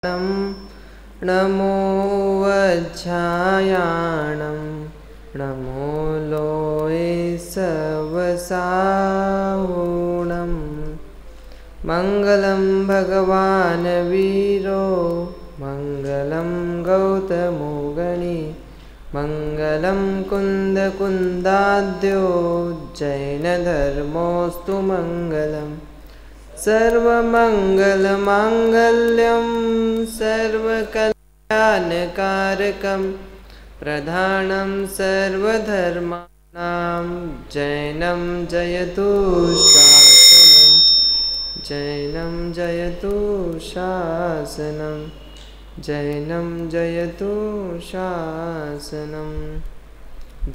नमो वज्झायाणं नमो लोये सवसाहुणं मङ्गलं भगवान् वीरो मङ्गलं गौतमो गणी मङ्गलं कुन्दकुन्दाद्यो जैनधर्मोऽस्तु मङ्गलम् सर्वमङ्गलमाङ्गल्यं सर्वकल्याणकारकं प्रधानं सर्वधर्माणां जैनं जयतु शासनं जैनं जयतु शासनं जैनं जयतु शासनं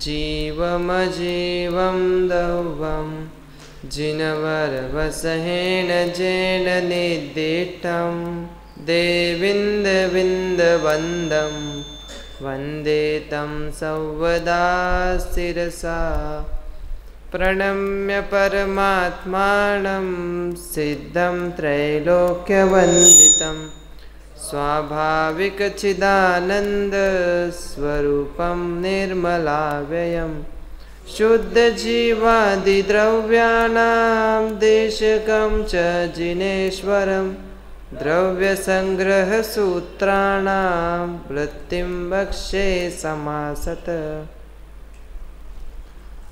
जीवमजीवं दौवं जिनवरवसहेन जेन निर्दिष्टं देविन्दविन्दवन्दं वन्दे तं सर्वदा शिरसा प्रणम्य परमात्मानं सिद्धं त्रैलोक्यवन्दितं स्वाभाविकचिदानन्दस्वरूपं निर्मलाव्ययम् शुद्धजीवादिद्रव्याणां देशकं च जिनेश्वरं द्रव्यसंग्रहसूत्राणां वृत्तिं वक्ष्ये समासत।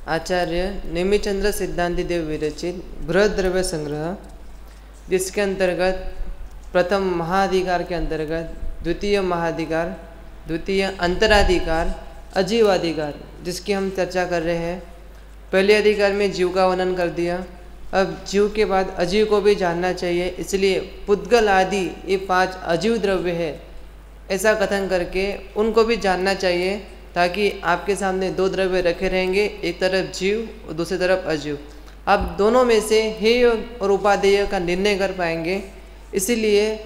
आचार्य नेमिचंद्र सिद्धांति देव विरचित बृहद द्रव्य संग्रह, जिसके अंतर्गत प्रथम महाधिकार के अंतर्गत द्वितीय महाधिकार, द्वितीय अंतराधिकार, अजीवाधिकार, जिसकी हम चर्चा कर रहे हैं। पहले अधिकार में जीव का वर्णन कर दिया। अब जीव के बाद अजीव को भी जानना चाहिए, इसलिए पुद्गल आदि ये 5 अजीव द्रव्य है ऐसा कथन करके उनको भी जानना चाहिए, ताकि आपके सामने 2 द्रव्य रखे रहेंगे, एक तरफ जीव और दूसरी तरफ अजीव। आप दोनों में से हेय और उपादेय का निर्णय कर पाएंगे। इसीलिए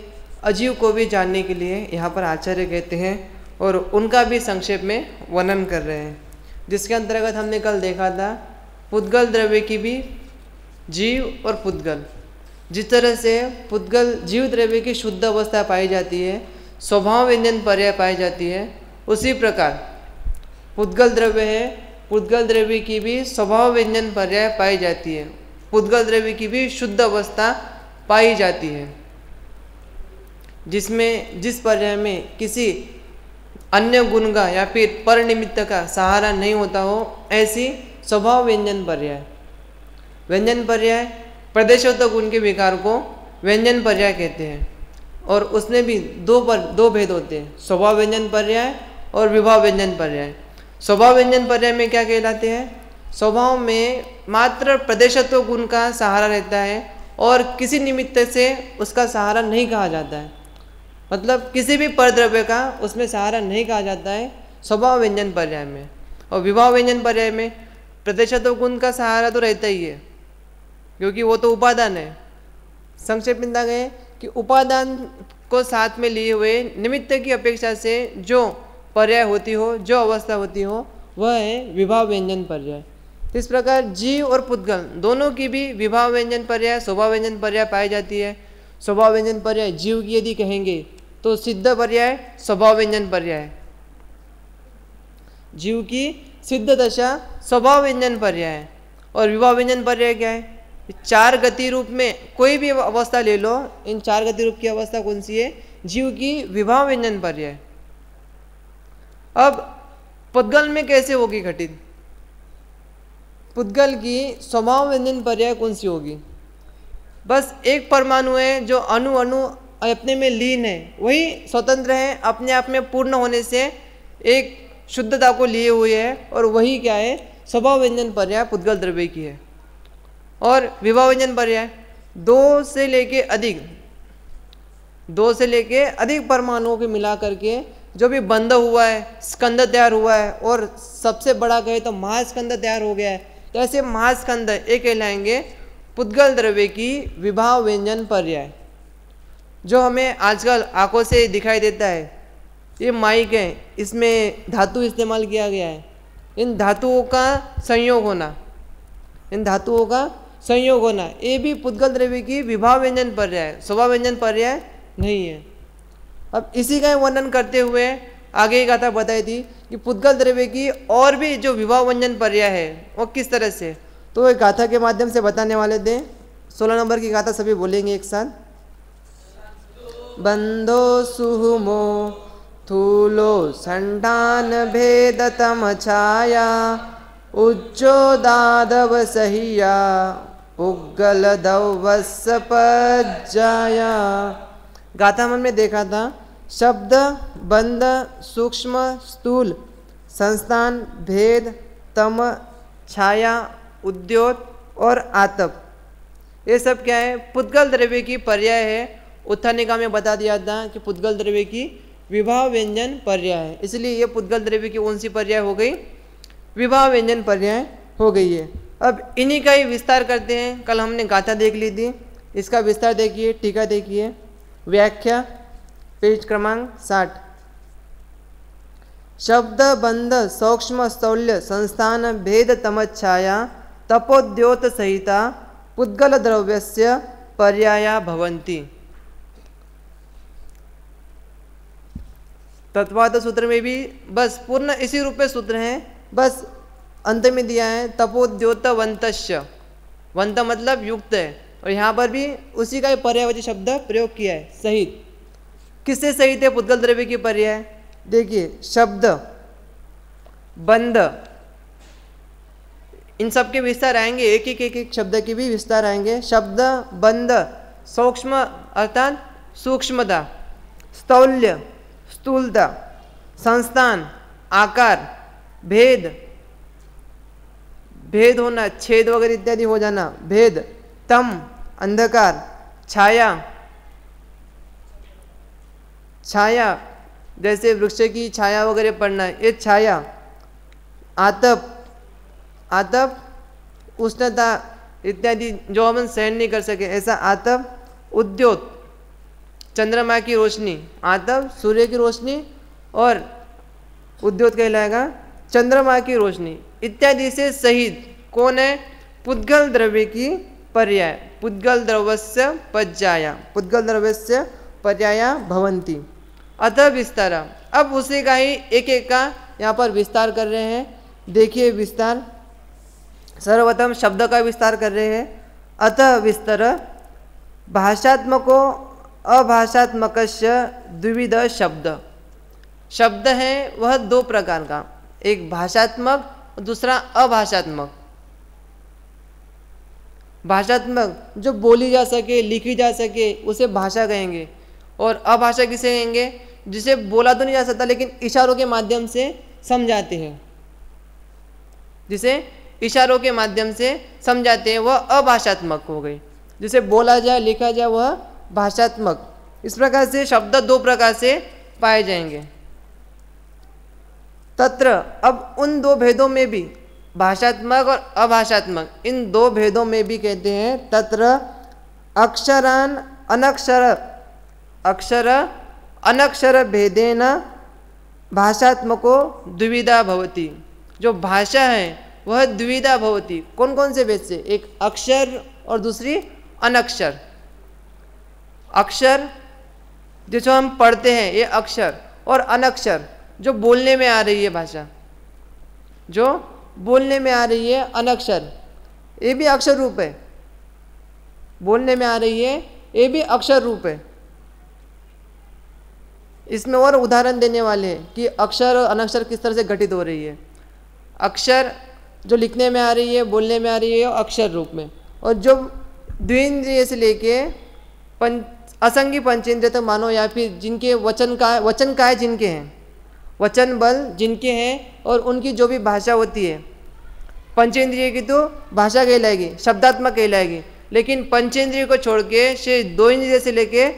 अजीव को भी जानने के लिए यहाँ पर आचार्य कहते हैं और उनका भी संक्षेप में वर्णन कर रहे हैं, जिसके अंतर्गत हमने कल देखा था पुद्गल द्रव्य की भी जीव और पुद्गल। जिस तरह से पुद्गल जीव द्रव्य की शुद्ध अवस्था पाई जाती है, स्वभाव व्यंजन पर्याय पाई जाती है, उसी प्रकार पुद्गल द्रव्य है, पुद्गल द्रव्य की भी स्वभाव व्यंजन पर्याय पाई जाती है, पुद्गल द्रव्य की भी शुद्ध अवस्था पाई जाती है, जिसमें जिस पर्याय में किसी अन्य गुण का या फिर पर निमित्त का सहारा नहीं होता हो, ऐसी स्वभाव व्यंजन पर्याय। व्यंजन पर्याय प्रदेशोत्तर गुण के विकार को व्यंजन पर्याय कहते हैं, और उसमें भी दो भेद होते हैं, स्वभाव व्यंजन पर्याय और विभाव व्यंजन पर्याय। स्वभाव व्यंजन पर्याय में क्या कहलाते हैं? स्वभाव में मात्र प्रदेशत्व गुण का सहारा रहता है और किसी निमित्त से उसका सहारा नहीं कहा जाता है, मतलब किसी भी परद्रव्य का उसमें सहारा नहीं कहा जाता है स्वभाव व्यंजन पर्याय में। और विभाव व्यंजन पर्याय में प्रदेशत्व गुण का सहारा तो रहता ही है, क्योंकि वो तो उपादान है। संक्षेप में गए कि उपादान को साथ में लिए हुए निमित्त की अपेक्षा से जो पर्याय होती हो, जो अवस्था होती हो, वह है विभाव व्यंजन पर्याय। इस प्रकार जीव और पुद्गल दोनों की भी विभाव व्यंजन पर्याय, स्वभाव व्यंजन पर्याय पाई जाती है। स्वभाव व्यंजन पर्याय जीव की यदि कहेंगे तो सिद्ध पर्याय स्वभाव व्यंजन पर्याय, जीव की सिद्ध दशा स्वभाव व्यंजन पर्याय। और विभाव व्यंजन पर्याय क्या है? 4 गति रूप में कोई भी अवस्था ले लो, इन 4 गति रूप की अवस्था कौन सी है? जीव की विभाव व्यंजन पर्याय। अब पुद्गल में कैसे होगी घटित? पुद्गल की स्वभाव व्यंजन पर्याय कौन सी होगी? बस एक परमाणु है जो अणु अणु अपने में लीन है, वही स्वतंत्र है, अपने आप में पूर्ण होने से एक शुद्धता को लिए हुए है, और वही क्या है? स्वभाव व्यंजन पर्याय पुद्गल द्रव्य की है। और विभाव व्यंजन पर्याय 2 से लेके अधिक परमाणुओं के मिला करके जो भी बंध हुआ है, स्कंद तैयार हुआ है, और सबसे बड़ा कहे तो महास्कंद तैयार हो गया है, तो ऐसे महास्कंद एक कहलाएंगे पुद्गल द्रव्य की विभाव व्यंजन पर्याय। जो हमें आजकल आंखों से दिखाई देता है, ये माइक है, इसमें धातु इस्तेमाल किया गया है, इन धातुओं का संयोग होना, ये भी पुद्गल द्रव्य की विभाव व्यंजन पर्याय, स्वभाव व्यंजन पर्याय नहीं है। अब इसी का वर्णन करते हुए आगे की गाथा बताई थी कि पुद्गल द्रव्य की और भी जो विवाह व्यंजन पर्याय है वो किस तरह से, तो एक गाथा के माध्यम से बताने वाले थे। 16 नंबर की गाथा सभी बोलेंगे एक साथ। बंधो सुहुमो थूलो संठान भेदतम छाया उच्चोदादव सहिया पुग्गल दवस पज्जाया। गाथा में हमने देखा था शब्द, बंध, सूक्ष्म, स्थूल, संस्थान, भेद, तम, छाया, उद्योत और आतप, ये सब क्या है, पुद्गल द्रव्य की पर्याय है। उत्थानिका में बता दिया था कि पुद्गल द्रव्य की विवाह व्यंजन पर्याय है, इसलिए ये पुद्गल द्रव्य की कौन सी पर्याय हो गई, विवाह व्यंजन पर्याय हो गई है। अब इन्हीं का ही विस्तार करते हैं। कल हमने गाथा देख ली थी, इसका विस्तार देखिए, टीका देखिए, व्याख्या पेज क्रमांक 60। शब्द, बंध, सूक्ष्म, स्थौल्य, संस्थान, भेद, तमच्छाया, तपोद्योत सहिता पुद्गल द्रव्यस्य पर्याया भवन्ति। तत्वार्थ सूत्र में भी बस पूर्ण इसी रूप में सूत्र हैं, बस अंत में दिया है तपोद्योत वंतस्य, वंत मतलब युक्त है, और यहाँ पर भी उसी का पर्यायवाची शब्द प्रयोग किया है, सहित। किससे सहित है पुद्गल द्रव्य की पर्याय, देखिए शब्द, बंध, इन सब के विस्तार आएंगे, एक शब्द के भी विस्तार आएंगे। शब्द, बंध, सूक्ष्म अर्थात सूक्ष्मता, स्थौल्य स्थूलता, संस्थान आकार, भेद भेद होना, छेद वगैरह इत्यादि हो जाना, भेद, तम अंधकार, छाया छाया जैसे वृक्ष की छाया वगैरह पड़ना, ये छाया, आतप आतप उष्णता इत्यादि जो हम सहन नहीं कर सके ऐसा आतप, उद्योत चंद्रमा की रोशनी, आतप सूर्य की रोशनी और उद्योत कहलाएगा चंद्रमा की रोशनी इत्यादि से सहित कौन है, पुद्गल द्रव्य की पर्याय, पुद्गल द्रव्यस्य पज्जाया, पुद्गल द्रव्यस्य पर्याया भवन्ति। अतः विस्तारा, अब उसी का ही एक एक का यहाँ पर विस्तार कर रहे हैं। देखिए विस्तार, सर्वप्रथम शब्द का विस्तार कर रहे हैं। अतः विस्तर भाषात्मको अभाषात्मकस्य द्विविध शब्द, शब्द है वह दो प्रकार का, एक भाषात्मक और दूसरा अभाषात्मक। भाषात्मक जो बोली जा सके, लिखी जा सके उसे भाषा कहेंगे, और अभाषा किसे कहेंगे, जिसे बोला तो नहीं जा सकता लेकिन इशारों के माध्यम से समझाते हैं, जिसे इशारों के माध्यम से समझाते हैं, वह अभाषात्मक हो गई। जिसे बोला जाए, लिखा जाए वह भाषात्मक। इस प्रकार से शब्द दो प्रकार से पाए जाएंगे। तत्र, अब उन दो भेदों में भी, भाषात्मक और अभाषात्मक, इन दो भेदों में भी कहते हैं तत्र अक्षरान अनक्षर, अक्षर अनक्षर भेदेन भाषात्मको द्विविधा भवति। जो भाषा है वह द्विविधा भवति, कौन कौन से भेद से, एक अक्षर और दूसरी अनक्षर। अक्षर जो हम पढ़ते हैं ये अक्षर, और अनक्षर जो बोलने में आ रही है भाषा, जो बोलने में आ रही है अनक्षर, ये भी अक्षर रूप है, बोलने में आ रही है ये भी अक्षर रूप है। इसमें और उदाहरण देने वाले हैं कि अक्षर और अनक्षर किस तरह से घटित हो रही है। अक्षर जो लिखने में आ रही है, बोलने में आ रही है अक्षर रूप में, और जो द्विंद्रिय से लेके असंगी पंचेंद्रिय तक मानो, या फिर जिनके वचन का है जिनके हैं, वचन बल जिनके हैं और उनकी जो भी भाषा होती है, पंचेंद्रिय की तो भाषा कहलाएगी, शब्दात्मक कहलाएगी, लेकिन पंचेंद्रिय को छोड़ के शेष दो इंद्रिय से लेके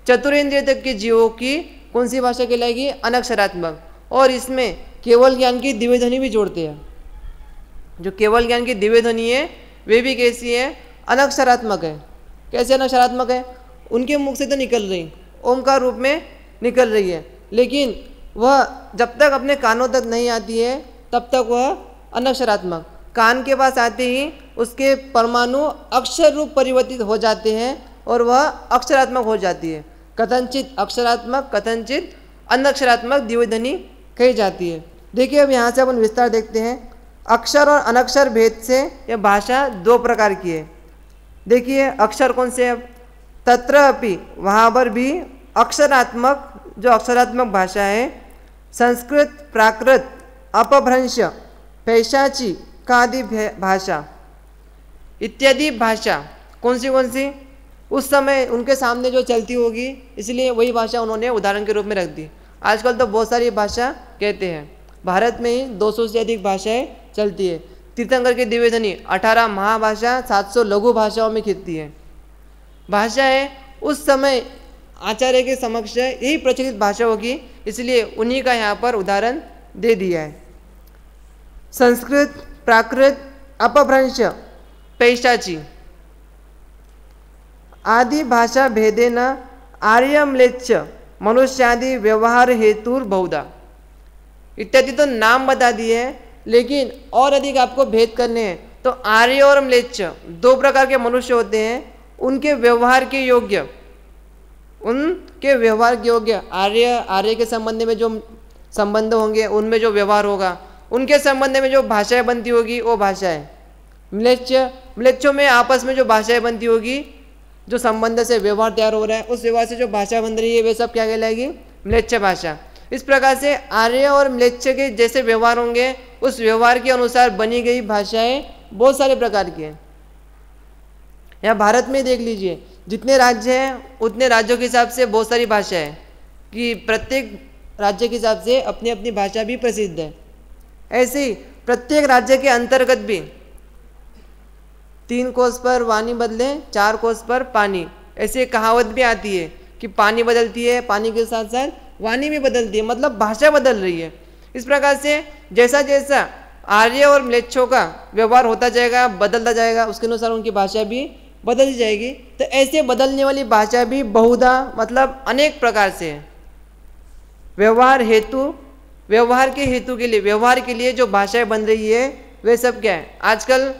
चतुरेंद्रिय तक के जीवों की कौन सी भाषा कहलाएगी, अनक्षरात्मक। और इसमें केवल ज्ञान की दिव्य ध्वनि भी जोड़ते हैं। जो केवल ज्ञान की दिव्य ध्वनि है वे भी कैसी है, अनक्षरात्मक है। कैसे अनक्षरात्मक है, उनके मुख से तो निकल रही, ओमकार रूप में निकल रही है, लेकिन वह जब तक अपने कानों तक नहीं आती है तब तक वह अनक्षरात्मक। कान के पास आते ही उसके परमाणु अक्षर रूप परिवर्तित हो जाते हैं और वह अक्षरात्मक हो जाती है। कथनचित अक्षरात्मक, कथनचित अनक्षरात्मक द्विध्वनि कही जाती है। देखिए अब यहाँ से अपन विस्तार देखते हैं। अक्षर और अनक्षर भेद से यह भाषा दो प्रकार की है। देखिए अक्षर कौन से, अब तत्र अपि, वहाँ पर भी अक्षरात्मक, जो अक्षरात्मक भाषा है, संस्कृत, प्राकृत, अपभ्रंश, पैशाची कादि भाषा इत्यादि भाषा कौन सी उस समय उनके सामने जो चलती होगी, इसलिए वही भाषा उन्होंने उदाहरण के रूप में रख दी। आजकल तो बहुत सारी भाषा कहते हैं, भारत में ही 200 से अधिक भाषाएं चलती है। तीर्थंकर की द्विध्वनि 18 महाभाषा 700 लघु भाषाओं में खिंचती है। भाषाएं उस समय आचार्य के समक्ष यही प्रचलित भाषा होगी, इसलिए उन्हीं का यहाँ पर उदाहरण दे दिया है। संस्कृत, प्राकृत, अपभ्रंश, पैशाची आदि भाषा भेदेन आर्यम्लेच्छ मनुष्यादि व्यवहार हेतुर बहुधा इत्यादि तो नाम बता दिए हैं, लेकिन और अधिक आपको भेद करने हैं तो आर्य और म्लेच्छ दो प्रकार के मनुष्य होते हैं। उनके व्यवहार के योग्य आर्य के संबंध में जो संबंध होंगे, उनमें जो व्यवहार होगा, उनके संबंध में जो भाषाएं बनती होगी वो भाषाएं। म्लेच्छों में आपस में जो भाषाएं बनती होगी, जो संबंध से व्यवहार तैयार हो रहा है, उस व्यवहार से जो भाषा बन रही है, वे सब क्या कहलाएगी, म्लेच्छ भाषा। इस प्रकार से आर्य और म्लेच्छ के जैसे व्यवहार होंगे, उस व्यवहार के अनुसार बनी गई भाषाएं बहुत सारे प्रकार की हैं। यहाँ भारत में देख लीजिए, जितने राज्य हैं उतने राज्यों के हिसाब से बहुत सारी भाषा है, कि प्रत्येक राज्य के हिसाब से अपनी अपनी भाषा भी प्रसिद्ध है। ऐसे ही प्रत्येक राज्य के अंतर्गत भी 3 कोस पर वाणी बदले 4 कोस पर पानी, ऐसी कहावत भी आती है कि पानी बदलती है, पानी के साथ साथ वाणी भी बदलती है, मतलब भाषा बदल रही है। इस प्रकार से जैसा जैसा आर्य और म्लेच्छों का व्यवहार होता जाएगा, बदलता जाएगा, उसके अनुसार उनकी भाषा भी बदल जाएगी। तो ऐसे बदलने वाली भाषा भी बहुधा मतलब अनेक प्रकार से है। व्यवहार के हेतु के लिए, व्यवहार के लिए जो भाषाएं बन रही है, वे सब क्या है, आजकल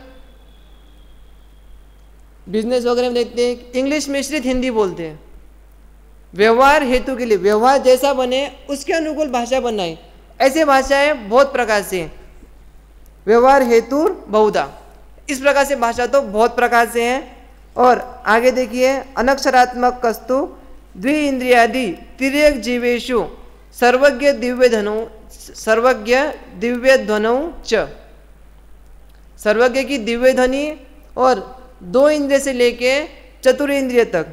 बिजनेस वगैरह में देखते हैं इंग्लिश मिश्रित हिंदी बोलते हैं। व्यवहार हेतु के लिए, व्यवहार जैसा बने उसके अनुकूल भाषा बनाए, ऐसे भाषाएं बहुत प्रकार से हैं। व्यवहार हेतु बहुधा, इस प्रकार से भाषा तो बहुत प्रकार से हैं। और आगे देखिए, अनक्षरात्मक कस्तु द्विइंद्रियादि तिर्यक जीवेशु सर्वज्ञ दिव्य ध्वनौ च, सर्वज्ञ की दिव्य ध्वनि और 2 इंद्रिय से लेके चतुरेंद्रिय तक,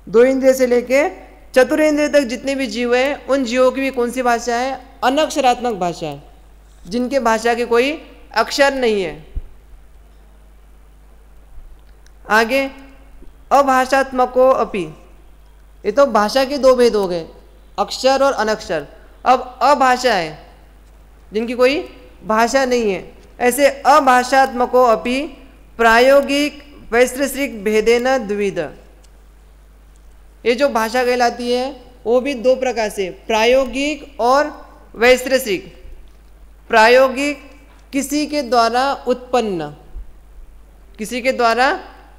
2 इंद्रिय से लेके चतुरेंद्रिय तक जितने भी जीव हैं, उन जीवों की भी कौन सी भाषा है, अनक्षरात्मक भाषा है, जिनके भाषा के कोई अक्षर नहीं है। आगे अभाषात्मको अपि, ये तो भाषा के 2 भेद हो गए, अक्षर और अनक्षर। अब अभाषा है, जिनकी कोई भाषा नहीं है, ऐसे अभाषात्मको अपि प्रायोगिक वैश्रेषिक भेदेन द्विविध, ये जो भाषा कहलाती है वो भी 2 प्रकार से, प्रायोगिक और वैश्रेषिक। प्रायोगिक किसी के द्वारा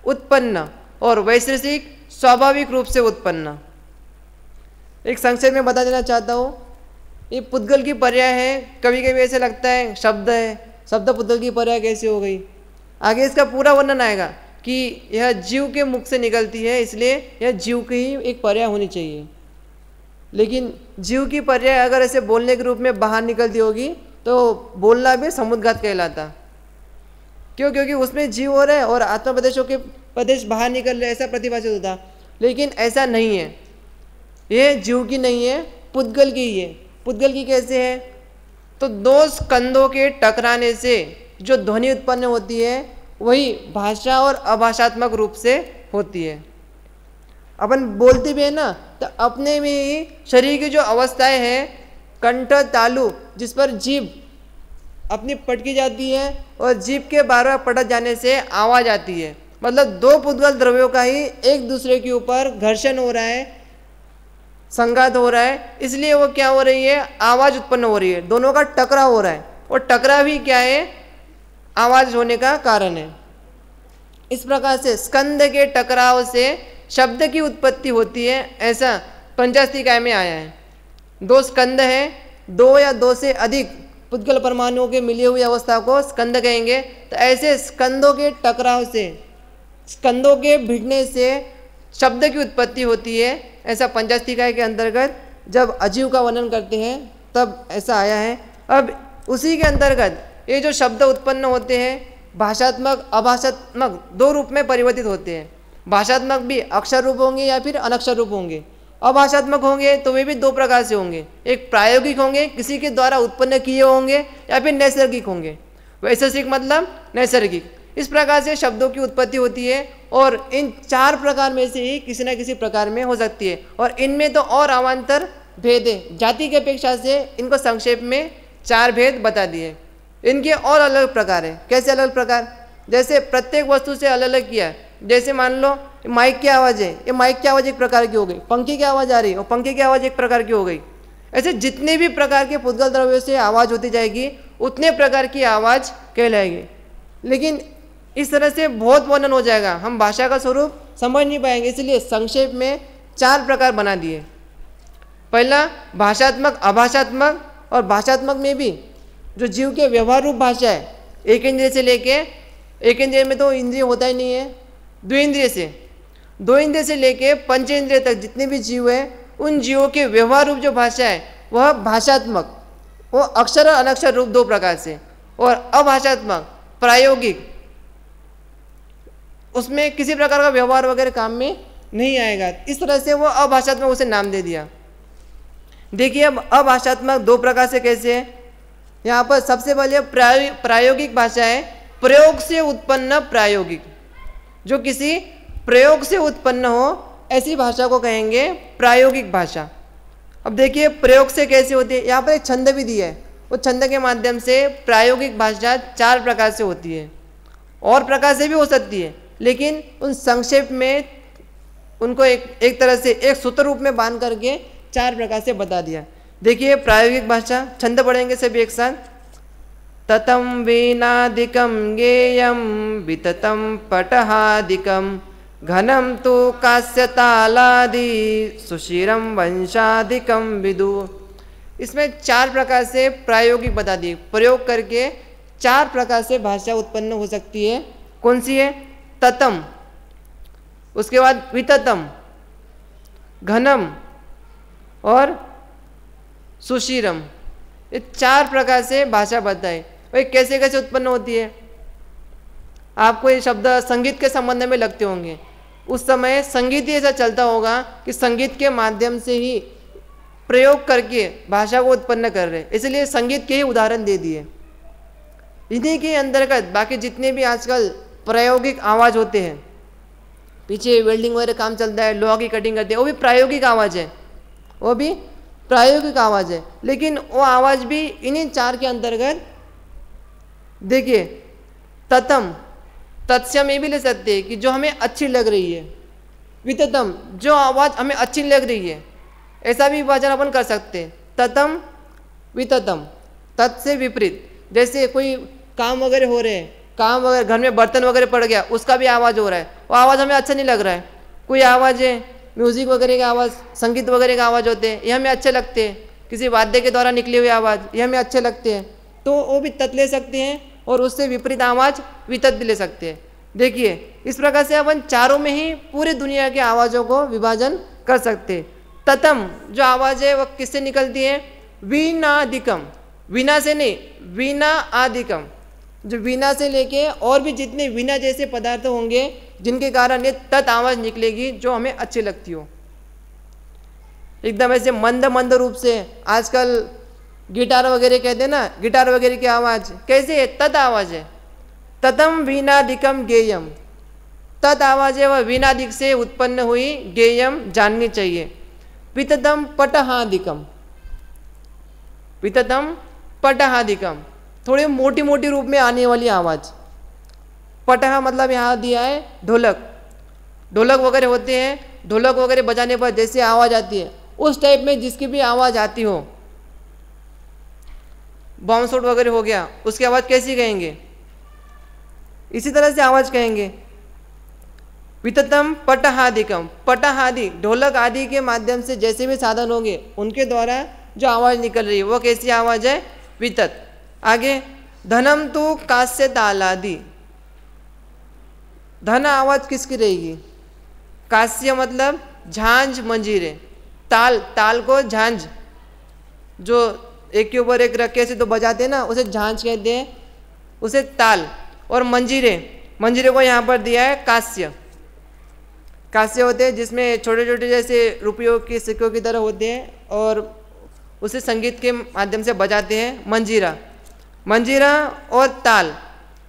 उत्पन्न, और वैश्रेषिक स्वाभाविक रूप से उत्पन्न। एक संक्षेप में बता देना चाहता हूँ, ये पुद्गल की पर्याय है। कभी कभी ऐसे लगता है शब्द है, शब्द पुद्गल की पर्याय कैसे हो गई। आगे इसका पूरा वर्णन आएगा कि यह जीव के मुख से निकलती है, इसलिए यह जीव की ही एक पर्याय होनी चाहिए। लेकिन जीव की पर्याय अगर ऐसे बोलने के रूप में बाहर निकलती होगी तो बोलना भी समुद्घात कहलाता। क्यों? क्योंकि उसमें जीव हो रहा है और आत्मा प्रदेशों के प्रदेश बाहर निकल रहे, ऐसा प्रतिभाषित होता। लेकिन ऐसा नहीं है, ये जीव की नहीं है, पुद्गल की ही है। पुद्गल की कैसे है? तो 2 स्कंदों के टकराने से जो ध्वनि उत्पन्न होती है वही भाषा और अभाषात्मक रूप से होती है। अपन बोलते भी है ना, तो अपने में ही शरीर की जो अवस्थाएं हैं, कंठ, तालु, जिस पर जीभ अपनी पटकी जाती है और जीभ के बार पटक जाने से आवाज आती है। मतलब 2 पुद्गल द्रव्यों का ही एक दूसरे के ऊपर घर्षण हो रहा है, संघात हो रहा है, इसलिए वो क्या हो रही है, आवाज उत्पन्न हो रही है। दोनों का टकराव हो रहा है, और टकराव ही क्या है, आवाज होने का कारण है। इस प्रकार से स्कंद के टकराव से शब्द की उत्पत्ति होती है, ऐसा पंचास्तिकाय में आया है। 2 स्कंद है, 2 या 2 से अधिक पुद्गल परमाणुओं के मिली हुई अवस्था को स्कंद कहेंगे। तो ऐसे स्कंदों के टकराव से, स्कंदों के भिड़ने से शब्द की उत्पत्ति होती है, ऐसा पंचास्तिकाय के अंतर्गत जब अजीव का वर्णन करते हैं तब ऐसा आया है। अब उसी के अंतर्गत ये जो शब्द उत्पन्न होते हैं भाषात्मक अभाषात्मक 2 रूप में परिवर्तित होते हैं। भाषात्मक भी अक्षर रूप होंगे या फिर अनक्षर रूप होंगे। अभाषात्मक होंगे तो वे भी 2 प्रकार से होंगे, एक प्रायोगिक होंगे, किसी के द्वारा उत्पन्न किए होंगे, या फिर नैसर्गिक होंगे। वैशेषिक मतलब नैसर्गिक। इस प्रकार से शब्दों की उत्पत्ति होती है और इन 4 प्रकार में से ही किसी न किसी प्रकार में हो सकती है। और इनमें तो और अवान्तर भेद है, जाति की अपेक्षा से इनको संक्षेप में 4 भेद बता दिए। इनके और अलग प्रकार है। कैसे अलग प्रकार? जैसे प्रत्येक वस्तु से अलग अलग किया। जैसे मान लो माइक की आवाज़ है, ये माइक की आवाज़ एक प्रकार की हो गई, पंखे की आवाज़ आ रही है और पंखे की आवाज़ एक प्रकार की हो गई। ऐसे जितने भी प्रकार के पुद्गल द्रव्यों से आवाज़ होती जाएगी उतने प्रकार की आवाज़ कहलाएगी। लेकिन इस तरह से बहुत वर्णन हो जाएगा, हम भाषा का स्वरूप समझ नहीं पाएंगे, इसलिए संक्षेप में 4 प्रकार बना दिए। पहला भाषात्मक अभाषात्मक, और भाषात्मक में भी जो जीव के व्यवहार रूप भाषा है, एक इंद्रिय से लेके, एक इंद्रिय में तो इंद्रिय होता ही नहीं है, 2 इंद्रिय से लेके 5 इंद्रिय तक जितने भी जीव हैं उन जीवों के व्यवहार रूप जो भाषा है वह भाषात्मक, वो अक्षर और अनक्षर रूप 2 प्रकार से। और अभाषात्मक प्रायोगिक, उसमें किसी प्रकार का व्यवहार वगैरह काम में नहीं आएगा, इस तरह से वो अभाषात्मक उसे नाम दे दिया। देखिए अब अभाषात्मक 2 प्रकार से कैसे है। यहाँ पर सबसे पहले प्रायोगिक भाषा है, प्रयोग से उत्पन्न प्रायोगिक, जो किसी प्रयोग से उत्पन्न हो ऐसी भाषा को कहेंगे प्रायोगिक भाषा। अब देखिए प्रयोग से कैसे होती है, यहाँ पर एक छंद भी दिया है, उस छंद के माध्यम से प्रायोगिक भाषा 4 प्रकार से होती है, और प्रकार से भी हो सकती है, लेकिन उन संक्षेप में उनको एक तरह से एक सूत्र रूप में बांध करके 4 प्रकार से बता दिया। देखिए प्रायोगिक भाषा, छंद पढ़ेंगे सभी एक साथ। ततम वीणादिकम गेयम विततम पटहादिकम घनम तो कास्यतालादि सुशिरम वंशादिकम विदु। इसमें 4 प्रकार से प्रायोगिक बता दिए, प्रयोग करके 4 प्रकार से भाषा उत्पन्न हो सकती है। कौन सी है? ततम, उसके बाद विततम, घनम और सुशिरम, ये 4 प्रकार से भाषा बताए। भाई कैसे कैसे उत्पन्न होती है? आपको ये शब्द संगीत के संबंध में लगते होंगे। उस समय संगीत ही ऐसा चलता होगा कि संगीत के माध्यम से ही प्रयोग करके भाषा को उत्पन्न कर रहे, इसलिए संगीत के ही उदाहरण दे दिए। इन्हीं के अंतर्गत बाकी जितने भी आजकल प्रायोगिक आवाज़ होते हैं, पीछे वेल्डिंग वगैरह काम चलता है, लोहा की कटिंग करते हैं, वो भी प्रायोगिक आवाज़ है, वो भी प्रायोगिक आवाज़ है। लेकिन वो आवाज़ भी इन्हीं 4 के अंतर्गत, देखिए ततम, तत्सम ये भी ले सकते हैं कि जो हमें अच्छी लग रही है, विततम जो आवाज़ हमें अच्छी लग रही है, ऐसा भी विभाजन अपन कर सकते हैं। ततम विततम, तत् से विपरीत, जैसे कोई काम वगैरह हो रहे हैं, काम वगैरह घर में बर्तन वगैरह पड़ गया, उसका भी आवाज़ हो रहा है, वो आवाज़ हमें अच्छा नहीं लग रहा है। कोई आवाज़ है म्यूज़िक वगैरह की आवाज़, संगीत वगैरह का आवाज़ होते हैं, ये हमें अच्छे लगते हैं, किसी वाद्य के द्वारा निकली हुई आवाज़ ये हमें अच्छे लगते हैं, तो वो भी तत् ले सकते हैं, और उससे विपरीत आवाज़ वितत भी ले सकते हैं। देखिए इस प्रकार से अपन चारों में ही पूरी दुनिया के आवाज़ों को विभाजन कर सकते हैं। ततम जो आवाज़ है वह किससे निकलती है? वीणादिकम, वीणा से नहीं, वीणा आदिकम, जो वीणा से लेके और भी जितने वीणा जैसे पदार्थ होंगे जिनके कारण ये तत् आवाज़ निकलेगी जो हमें अच्छी लगती हो। एकदम ऐसे मंद मंद रूप से, आजकल गिटार वगैरह कहते हैं ना, गिटार वगैरह की आवाज़ कैसे है? तत् आवाज़ है। ततम वीणादिकम गेयम, तत् आवाज़ है वह वीणादिक से उत्पन्न हुई, गेयम जाननी चाहिए। विततम पटहादिकम, विततम पटहादिकम थोड़ी मोटी मोटी रूप में आने वाली आवाज़। पटहा मतलब यहाँ दिया है ढोलक, ढोलक वगैरह होते हैं, ढोलक वगैरह बजाने पर जैसे आवाज़ आती है उस टाइप में जिसकी भी आवाज़ आती हो, बॉम्ब शॉट वगैरह हो गया, उसकी आवाज़ कैसी कहेंगे? इसी तरह से आवाज़ कहेंगे। विततम पटहादिकम, पटहादि ढोलक आदि के माध्यम से जैसे भी साधन होंगे उनके द्वारा जो आवाज़ निकल रही है वो कैसी आवाज़ है? वितत। आगे धनम तो कास्य तालादि, धन आवाज़ किसकी रहेगी? कास्य मतलब झांझ मंजीरे, ताल, ताल को झांझ, जो एक के ऊपर एक रखे से तो बजाते हैं ना, उसे झांझ कहते हैं, उसे ताल। और मंजीरे, मंजीरे को यहाँ पर दिया है कास्य। कास्य होते हैं जिसमें छोटे छोटे जैसे रुपयों के सिक्कों की तरह होते हैं और उसे संगीत के माध्यम से बजाते हैं। मंजीरा, मंजीरा और ताल,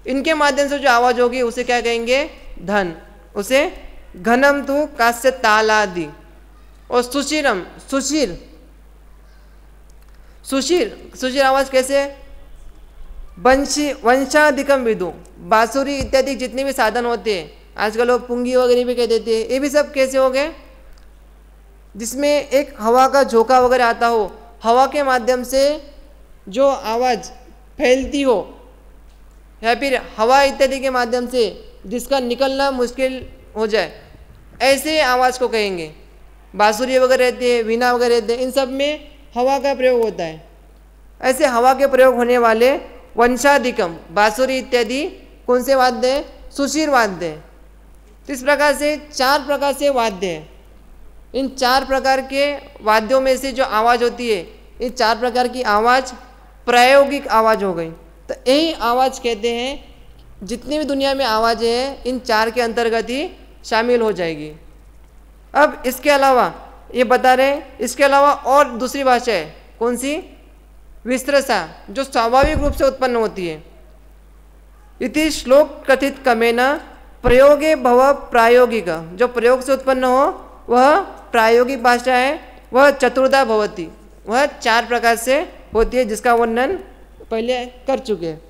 इनके माध्यम से जो आवाज़ होगी उसे क्या कहेंगे? धन। उसे घनम तु कास्य तालादि। और सुशिरम, सुशीर, सुशीर, सुशीर आवाज़ कैसे? वंशी वंशाधिकम विदु, बांसुरी इत्यादि जितने भी साधन होते हैं, आजकल लोग पुंगी वगैरह भी कह देते हैं, ये भी सब कैसे हो गए? जिसमें एक हवा का झोंका वगैरह आता हो, हवा के माध्यम से जो आवाज़ फैलती हो, या फिर हवा इत्यादि के माध्यम से जिसका निकलना मुश्किल हो जाए, ऐसे आवाज़ को कहेंगे। बांसुरी वगैरह रहते हैं, वीणा वगैरह रहते हैं, इन सब में हवा का प्रयोग होता है। ऐसे हवा के प्रयोग होने वाले वंशाधिकम, बांसुरी इत्यादि कौन से वाद्य हैं? सुशीर वाद्य है। तो इस प्रकार से 4 प्रकार से वाद्य हैं। इन 4 प्रकार के वाद्यों में से जो आवाज़ होती है, इन 4 प्रकार की आवाज़ प्रायोगिक आवाज़ हो गई। तो यही आवाज़ कहते हैं, जितनी भी दुनिया में आवाज़ें हैं इन 4 के अंतर्गत ही शामिल हो जाएगी। अब इसके अलावा ये बता रहे, इसके अलावा और दूसरी भाषा है, कौन सी? विस्तृसा, जो स्वाभाविक रूप से उत्पन्न होती है। इति श्लोक कथित कमेन प्रयोगे भव प्रायोगिक, जो प्रयोग से उत्पन्न हो वह प्रायोगिक भाषा है, वह चतुर्धा भवती, वह 4 प्रकार से होती है, जिसका वर्णन पहले कर चुके हैं।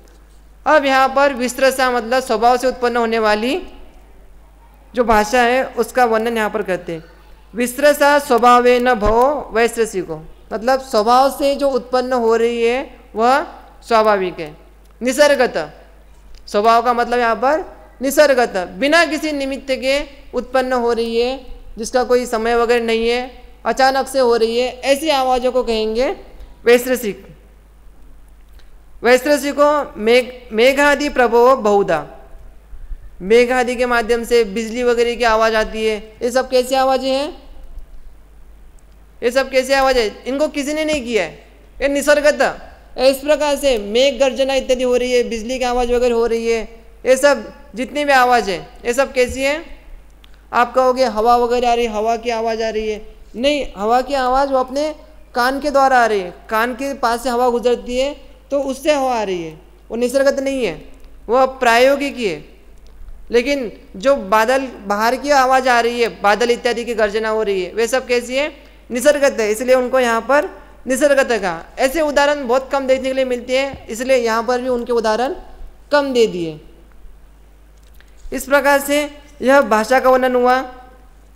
अब यहाँ पर विस्तृसा मतलब स्वभाव से उत्पन्न होने वाली जो भाषा है उसका वर्णन यहाँ पर करते हैं। विस्तृसा स्वभावे न भवो वैश्रसिको, मतलब स्वभाव से जो उत्पन्न हो रही है वह स्वाभाविक है। निसर्गत, स्वभाव का मतलब यहाँ पर निसर्गत, बिना किसी निमित्त के उत्पन्न हो रही है, जिसका कोई समय वगैरह नहीं है, अचानक से हो रही है, ऐसी आवाज़ों को कहेंगे वैश्रसिक। वैश्रसिको मेघादि प्रभो बहुधा, मेघादि के माध्यम से बिजली वगैरह की आवाज़ आती है। ये सब कैसी आवाज़ें हैं? ये सब कैसी आवाज़ है? इनको किसी ने नहीं किया है, ये निसर्गत। इस प्रकार से मेघ गर्जना इत्यादि हो रही है, बिजली की आवाज़ वगैरह हो रही है, ये सब जितनी भी आवाज़ है ये सब कैसी है? आप कहोगे हवा वगैरह आ रही है, हवा की आवाज़ आ रही है, नहीं, हवा की आवाज़ वो अपने कान के द्वारा आ रही है, कान के पास से हवा गुजरती है तो उससे हवा आ रही है, वो निसर्गत नहीं है, वह प्रायोगिक है। लेकिन जो बादल बाहर की आवाज़ आ रही है, बादल इत्यादि की गर्जना हो रही है, वे सब कैसी है? निसर्गत है, इसलिए उनको यहाँ पर निसर्गत कहा। ऐसे उदाहरण बहुत कम देखने के लिए मिलते हैं, इसलिए यहाँ पर भी उनके उदाहरण कम दे दिए। इस प्रकार से यह भाषा का वर्णन हुआ।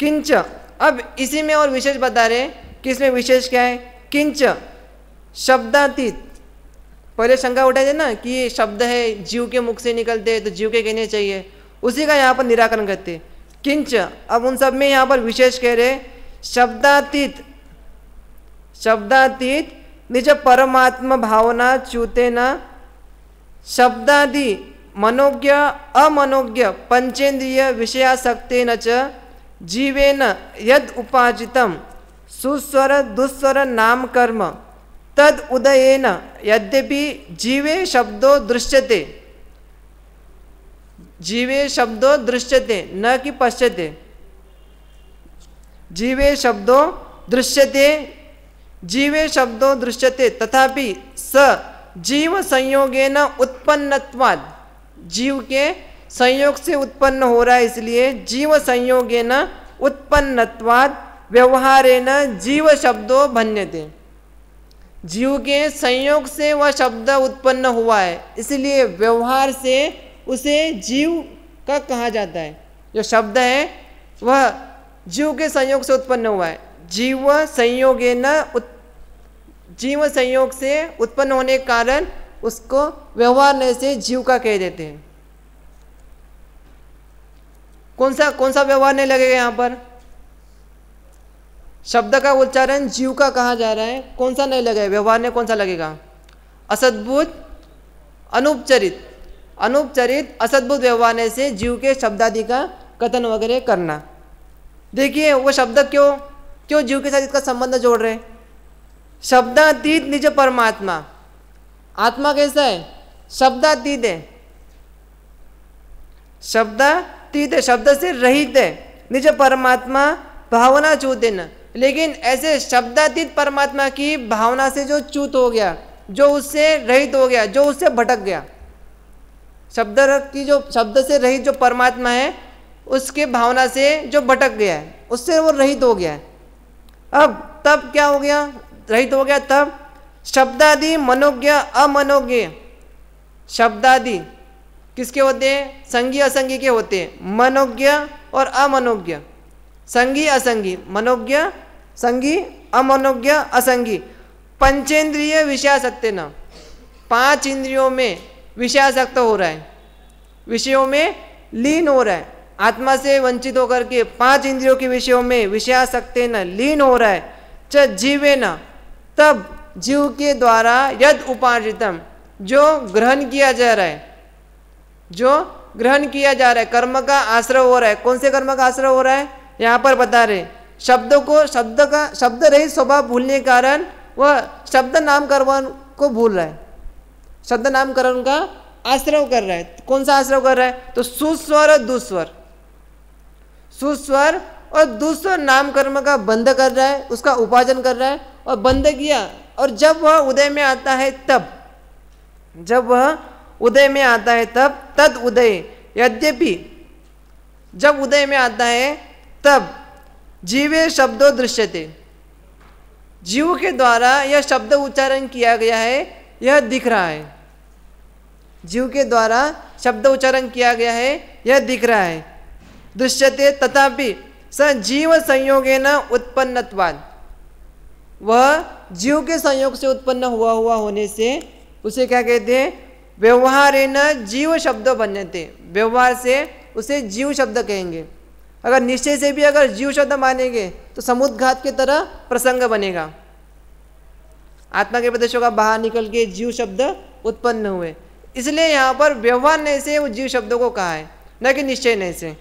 किंच, अब इसी में और विशेष बता रहे कि इसमें विशेष क्या है? किंच शब्दातीत, पहले शंका उठाई थे ना कि ये शब्द है जीव के मुख से निकलते हैं तो जीव के कहने चाहिए, उसी का यहाँ पर निराकरण करते। किंच, अब उन सब में यहाँ पर विशेष कह रहे शब्दातीत, शब्दातीत निज परमात्म भावना च्युतेन शब्दादि मनोज्ञ अमनोज्ञ पंचेन्द्रिय विषयासक्तेन च जीवेन यद उपाजितम सुस्वर दुस्वर नाम कर्म तद उदयेन यद्यपि जीवे शब्दो दृश्यते, जीवे शब्दो दृश्यते न कि पश्यते, जीवे शब्दो दृश्यते, जीवे शब्दो दृश्यते तथापि स जीव संयोगेन उत्पन्नत्वाद, जीव के संयोग से उत्पन्न हो रहा है इसलिए जीव संयोगेन उत्पन्नत्वाद व्यवहारेण जीव शब्दो भन्यते, जीव के संयोग से वह शब्द उत्पन्न हुआ है इसलिए व्यवहार से उसे जीव का कहा जाता है। जो शब्द है वह जीव के संयोग से उत्पन्न हुआ है, जीव संयोगेन जीव संयोग से उत्पन्न होने के कारण उसको व्यवहार से जीव का कह देते हैं। कौन सा व्यवहार नहीं लगेगा यहाँ पर? शब्द का उच्चारण जीव का कहा जा रहा है, कौन सा नहीं लगेगा? व्यवहार में कौन सा लगेगा? असद्भुत, अनुपचरित। अनुपचरित असद्भुत व्यवहार से जीव के शब्दादि का कथन वगैरह करना। देखिए वो शब्द क्यों जीव के साथ इसका संबंध जोड़ रहे? शब्दातीत निज परमात्मा। आत्मा कैसा है? शब्दातीत है, शब्दातीत है, शब्द से रहित है। निज परमात्मा भावना च्युते न, लेकिन ऐसे शब्दातीत परमात्मा की भावना से जो च्युत हो गया, जो उससे रहित हो गया, जो उससे भटक गया, शब्द से रहित जो परमात्मा है उसके भावना से जो भटक गया है, उससे वो रहित हो गया है। अब तब क्या हो गया? रहित हो गया तब शब्दादि मनोज्ञ अमनोज्ञ। शब्दादि किसके होते हैं? संगी असंगी के होते हैं, मनोज्ञ और अमनोज्ञ। संगी असंगी, मनोज्ञ संगी, अमनोज्ञ असंगी। पंचेंद्रिय विषयासक्ति न, 5 इंद्रियों में विषयासक्त हो रहा है, विषयों में लीन हो रहा है। आत्मा से वंचित होकर के 5 इंद्रियों के विषयों में विषयासक्ति न लीन हो रहा है। च जीवे न, तब जीव के द्वारा यद उपार्जितम, जो ग्रहण किया जा रहा है, जो ग्रहण किया जा रहा है, कर्म का आश्रय हो रहा है। कौन से कर्म का आश्रय हो रहा है? यहाँ पर बता रहे शब्दों को, शब्द रहित स्वभाव भूलने के कारण वह शब्द नामकरण को भूल रहा है, शब्द नामकरण का आश्रय कर रहा है। कौन सा आश्रय कर रहा है? तो सुस्वर और दुस्वर, सुस्वर और दुस्वर नाम कर्म का बंध कर रहा है, उसका उपार्जन कर रहा है और बंध किया। और जब वह उदय में आता है तब, जब वह उदय में आता है तब तद उदय, यद्यपि जब उदय में आता है तब जीवे शब्दों दृश्यते, जीव के द्वारा यह शब्द उच्चारण किया गया है, यह दिख रहा है। जीव के द्वारा शब्द उच्चारण किया गया है, यह दिख रहा है। दृश्यते तथापि स जीव संयोगेन उत्पन्नत्वात्, वह जीव के संयोग से उत्पन्न हुआ होने से उसे क्या कहते हैं? व्यवहारेण जीव शब्द बन्यते, व्यवहार से उसे जीव शब्द कहेंगे। अगर निश्चय से भी अगर जीव शब्द मानेंगे तो समुद्घात की तरह प्रसंग बनेगा। आत्मा के प्रदेशों का बाहर निकल के जीव शब्द उत्पन्न हुए, इसलिए यहाँ पर व्यवहार नहीं से वो जीव शब्दों को कहा है, न कि निश्चय नहीं से।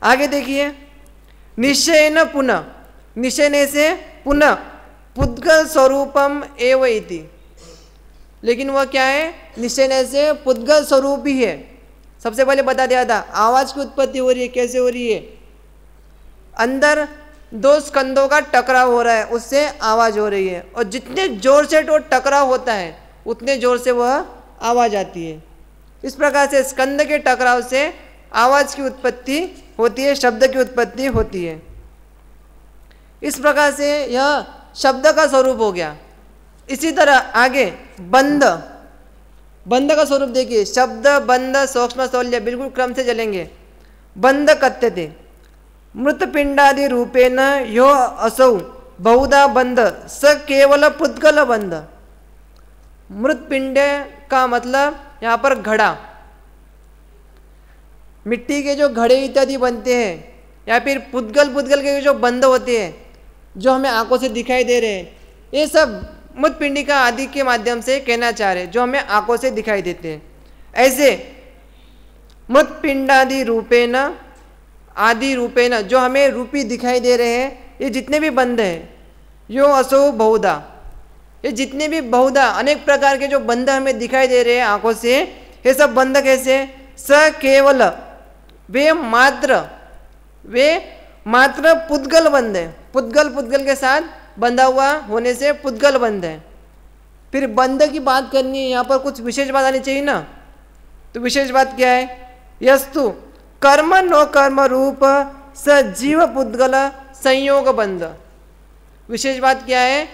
आगे देखिए, निश्चय न पुनः, निश्चय नहीं से पुनः पुद्गल स्वरूपम एव इति, लेकिन वह क्या है? निश्चय नहीं से पुद्गल स्वरूप ही है। सबसे पहले बता दिया था आवाज की उत्पत्ति हो रही है, कैसे हो रही है? अंदर 2 स्कंदों का टकराव हो रहा है, उससे आवाज हो रही है, और जितने जोर से वो टकराव होता है उतने जोर से वह आवाज आती है। इस प्रकार से स्कंद के टकराव से आवाज की उत्पत्ति होती है, शब्द की उत्पत्ति होती है। इस प्रकार से यह शब्द का स्वरूप हो गया। इसी तरह आगे बंध, बंध का स्वरूप देखिए, शब्द बंध सूक्ष्म स्थौल्य बिल्कुल क्रम से चलेंगे। बंध कथ्यते मृत पिंडादि रूपेण यो असौ बहुधा बंध स केवल पुद्गल बंध। मृत पिंड का मतलब यहाँ पर घड़ा, मिट्टी के जो घड़े इत्यादि बनते हैं, या फिर पुद्गल के जो बंध होते हैं जो हमें आंखों से दिखाई दे रहे हैं, ये सब मृत पिंडिका आदि के माध्यम से कहना चाह रहे हैं, जो हमें आंखों से दिखाई देते हैं। ऐसे मृत पिंडादि रूपेण, आदि रूपेण जो हमें रूपी दिखाई दे रहे हैं, ये जितने भी बंध हैं, यो असो बहुधा, ये जितने भी बहुधा अनेक प्रकार के जो बंध हमें दिखाई दे रहे हैं आंखों से, ये सब बंध कैसे? स केवल, वे मात्र पुद्गल बंध है। पुद्गल के साथ बंधा हुआ होने से पुद्गल बंध है। फिर बंध की बात करनी है, यहाँ पर कुछ विशेष बात आनी चाहिए ना, तो विशेष बात क्या है? यस्तु कर्म नो कर्म रूप स जीव पुद्गल संयोग बंध। विशेष बात क्या है?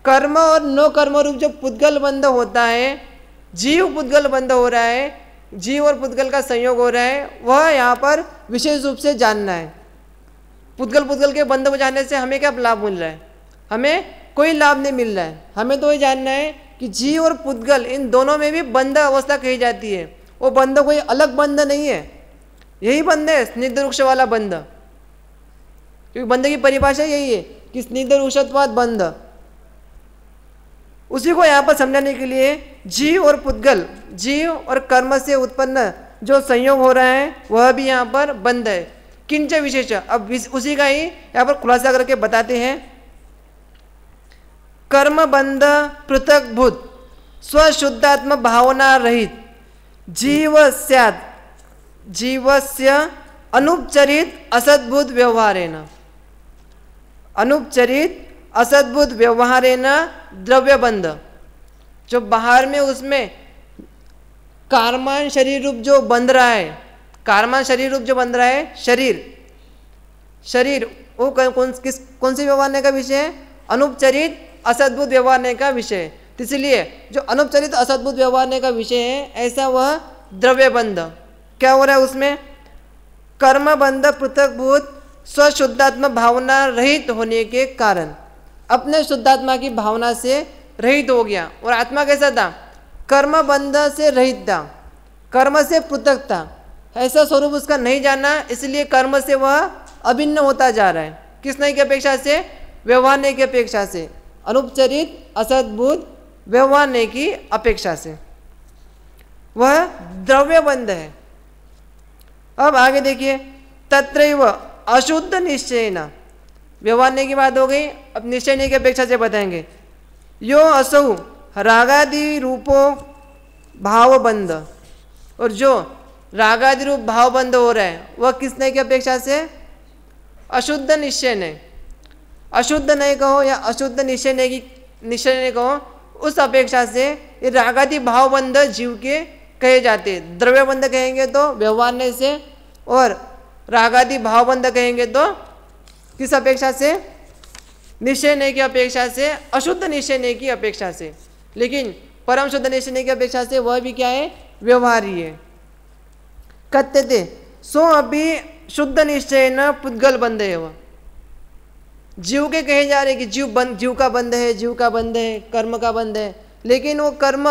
कर्म और नो कर्म रूप जो पुद्गल बंध होता है, जीव पुद्गल बंध हो रहा है, जीव और पुद्गल का संयोग हो रहा है, वह यहाँ पर विशेष रूप से जानना है। पुद्गल के बंध को जानने से हमें क्या लाभ मिल रहा है? हमें कोई लाभ नहीं मिल रहा है। हमें तो ये जानना है कि जीव और पुद्गल इन दोनों में भी बंध अवस्था कही जाती है। वो बंध कोई अलग बंध नहीं है, यही बंध है, स्निग्ध वृक्ष वाला बंध, क्योंकि बंध की परिभाषा यही है कि स्निग्ध वृक्षत्वाद बंध। उसी को यहाँ पर समझाने के लिए जीव और पुद्गल, जीव और कर्म से उत्पन्न जो संयोग हो रहा है वह भी यहाँ पर बंध है। किंच विशेष, अब उसी का ही यहाँ पर खुलासा करके बताते हैं। कर्म बंध पृथक भूत स्वशुद्धात्म भावना रहित जीवस्य अनुपचरित असद्भुत व्यवहारेण, अनुपचरित असद्भुत व्यवहारेण द्रव्य बंध, जो बाहर में उसमें कारमान शरीर रूप जो बंध रहा है, कारमान शरीर रूप जो बंध रहा है, शरीर वो कौन से व्यवहारने का विषय है? अनुपचरित असद्भुत व्यवहारने का विषय। इसलिए जो अनुपचरित असद्भुत व्यवहारने का विषय है ऐसा वह द्रव्य बंध क्या हो रहा है उसमें? कर्म बंध पृथकभूत स्वशुद्धात्मा भावना रहित होने के कारण अपने शुद्धात्मा की भावना से रहित हो गया। और आत्मा कैसा था? कर्म बंध से रहित था, कर्म से पृथक था, ऐसा स्वरूप उसका नहीं जाना, इसलिए कर्म से वह अभिन्न होता जा रहा है। किस नहीं की अपेक्षा से? व्यवहारने की अपेक्षा से, अनुपचरित असद्भुत व्यवहारने की अपेक्षा से वह द्रव्य बंध है। अब आगे देखिए, तत्रैव अशुद्ध निश्चयेन, व्यवहारने की बात हो गई, अब निश्चयने की अपेक्षा से बताएंगे। यो असौ रागादि रूपो भावबंध, और जो रागादि रूप भावबंध हो रहा है वह किसने की अपेक्षा से? अशुद्ध निश्चय ने, अशुद्ध नहीं कहो या अशुद्ध निश्चय नहीं कहो, उस अपेक्षा से ये रागादि भावबंध जीव के कहे जाते। द्रव्य बंध कहेंगे तो व्यवहारने से, और रागादि भावबंध कहेंगे तो किस अपेक्षा से? निश्चय की अपेक्षा से, अशुद्ध निश्चय की अपेक्षा से। लेकिन परम शुद्ध निश्चय की अपेक्षा से वह भी क्या है? व्यवहारी है। कथ्यते सो अभी शुद्ध निश्चय न पुद्गल बंध है, वह जीव के कहे जा रहे कि जीव का बंध है, जीव का बंध है, कर्म का बंध है। लेकिन वो कर्म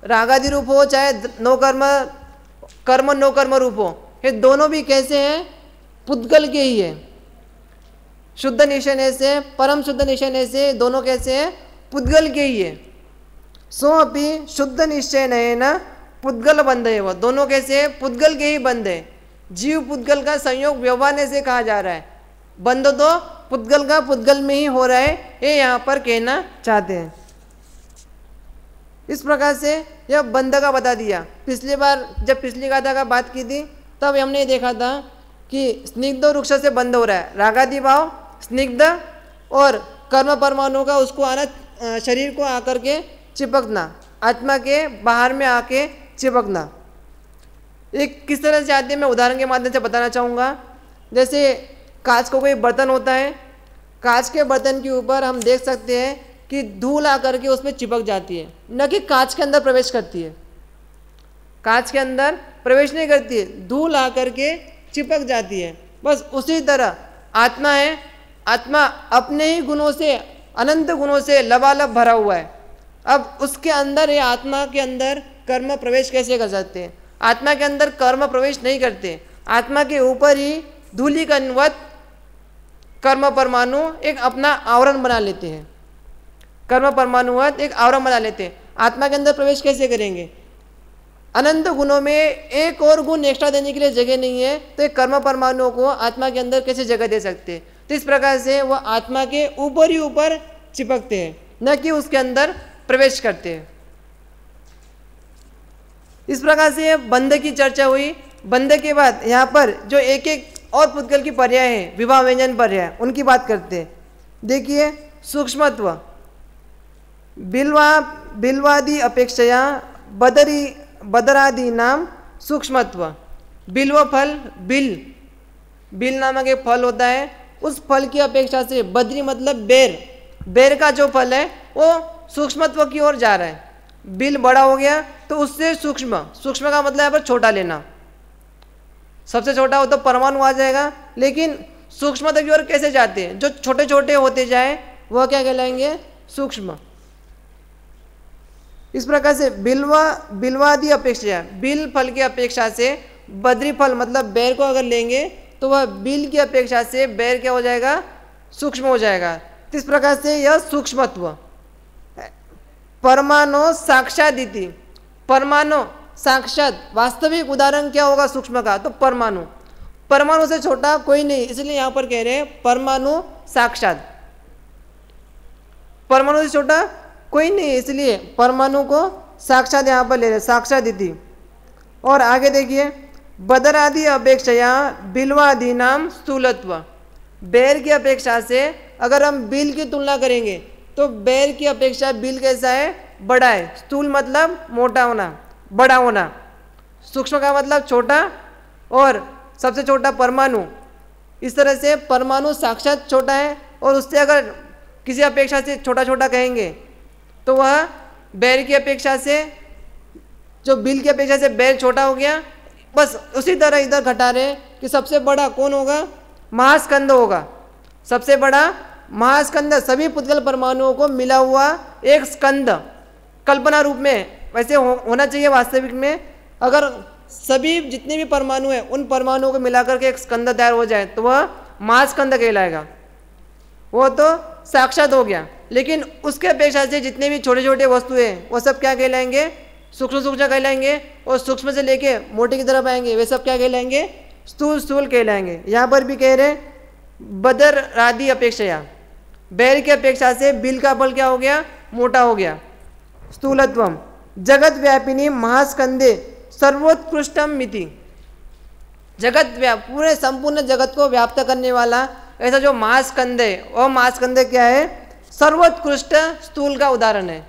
रागादि रूप हो चाहे नो कर्म रूप हो, ये दोनों भी कैसे हैं? पुद्गल के ही है। शुद्ध निश्चय से, परम शुद्ध निश्चय से दोनों कैसे हैं? पुद्गल के ही है। सो अपि शुद्ध निश्चय न पुद्गल बंध है, वह दोनों कैसे? पुद्गल के ही बंध है। जीव पुद्गल का संयोग व्यवहारने से कहा जा रहा है, बंध तो पुद्गल का पुद्गल में ही हो रहा है, ये यहाँ पर कहना चाहते हैं। इस प्रकार से यह बंध का बता दिया। पिछली बार जब पिछली गाथा का बात की थी तब हमने देखा था कि स्निग्ध वृक्ष से बंध हो रहा है, रागादि भाव स्निग्ध और कर्म परमाणु का उसको आना, शरीर को आकर के चिपकना, आत्मा के बाहर में आके चिपकना। एक किस तरह से आते हैं मैं उदाहरण के माध्यम से बताना चाहूँगा। जैसे कांच को कोई बर्तन होता है, कांच के बर्तन के ऊपर हम देख सकते हैं कि धूल आकर के उसमें चिपक जाती है, न कि कांच के अंदर प्रवेश करती है। कांच के अंदर प्रवेश नहीं करती है, धूल आकर के चिपक जाती है। बस उसी तरह आत्मा है, आत्मा अपने ही गुणों से, अनंत गुणों से लबालब भरा हुआ है। अब उसके अंदर या आत्मा के अंदर कर्म प्रवेश कैसे कर सकते हैं? आत्मा के अंदर कर्म प्रवेश नहीं करते। आत्मा के ऊपर ही धूलिकणवत कर्म परमाणु एक अपना आवरण बना लेते हैं, कर्म परमाणुवत एक आवरण बना लेते हैं। आत्मा के अंदर प्रवेश कैसे करेंगे? अनंत गुणों में एक और गुण एक्स्ट्रा देने के लिए जगह नहीं है, तो एक कर्म परमाणुओं को आत्मा के अंदर कैसे जगह दे सकते हैं? तो इस प्रकार से वह आत्मा के ऊपर ही ऊपर चिपकते हैं, न कि उसके अंदर प्रवेश करते हैं। इस प्रकार से बंध की चर्चा हुई। बंध के बाद यहाँ पर जो एक एक और पुद्गल की पर्याय है, विवाह व्यंजन पर्याय, उनकी बात करते हैं। देखिए, सूक्ष्मत्व बिल्वादि अपेक्षया बदरादि नाम सूक्ष्मत्व। बिल्व फल, बिल नामक एक फल होता है, उस फल की अपेक्षा से बद्री मतलब बेर का जो फल है वो सूक्ष्मत्व की ओर जा रहा है। बिल बड़ा हो गया तो उससे सूक्ष्म का मतलब यहाँ पर छोटा लेना। सबसे छोटा हो तो परमाणु आ जाएगा, लेकिन सूक्ष्मता की ओर कैसे जाते हैं? जो छोटे छोटे होते जाए वह क्या कहलाएंगे? सूक्ष्म। इस प्रकार से बिल्वादि अपेक्षा, बिल फल की अपेक्षा से बद्री फल मतलब बेर को अगर लेंगे तो वह बिल की अपेक्षा से बेर क्या हो जाएगा, सूक्ष्म हो जाएगा। तो इस प्रकार से यह सूक्ष्मत्व। परमाणु साक्षादिति, परमाणु साक्षात वास्तविक उदाहरण क्या होगा सूक्ष्म का, तो परमाणु, परमाणु से छोटा कोई नहीं, इसलिए यहां पर कह रहे हैं परमाणु साक्षात, परमाणु से छोटा कोई नहीं, इसलिए परमाणु को साक्षात यहां पर ले रहे, साक्षादिति। और आगे देखिए, बदरादि अपेक्षया बिल्वादि नाम स्थूलत्व, बेर की अपेक्षा से अगर हम बिल की तुलना करेंगे तो बेर की अपेक्षा बिल कैसा है, बड़ा है। स्थूल मतलब मोटा होना, बड़ा होना, सूक्ष्म का मतलब छोटा, और सबसे छोटा परमाणु। इस तरह से परमाणु साक्षात छोटा है, और उससे अगर किसी अपेक्षा से छोटा छोटा कहेंगे तो वह बेर की अपेक्षा से, जो बिल की अपेक्षा से बेर छोटा हो गया। बस उसी तरह इधर घटा रहे कि सबसे बड़ा कौन होगा, महास्कंद होगा, सबसे बड़ा महास्कंद, सभी पुद्गल परमाणुओं को मिला हुआ एक स्कंद, कल्पना रूप में वैसे होना चाहिए वास्तविक में। अगर सभी जितने भी परमाणु हैं उन परमाणुओं को मिलाकर के एक स्कंद तैयार हो जाए तो वह महास्कंद कहलाएगा, वो तो साक्षात हो गया। लेकिन उसके अपेक्षा से जितने भी छोटे छोटे वस्तुएं हैं वो सब क्या कहलाएंगे, सूक्ष्म सूक्ष्म कहलाएंगे, और सूक्ष्म से लेके मोटे की तरफ आएंगे वे सब क्या कहलाएंगे, स्थूल स्थूल कहलाएंगे। यहाँ पर भी कह रहे बदर आदि अपेक्षा, बैर की अपेक्षा से बिल का फल क्या हो गया, मोटा हो गया। स्थूलत्वम जगत व्यापिनी महास्कंदे सर्वोत्कृष्टम मिति, जगत पूरे संपूर्ण जगत को व्याप्त करने वाला ऐसा जो महास्कंद है, वह महास्कंद क्या है, सर्वोत्कृष्ट स्थूल का उदाहरण है।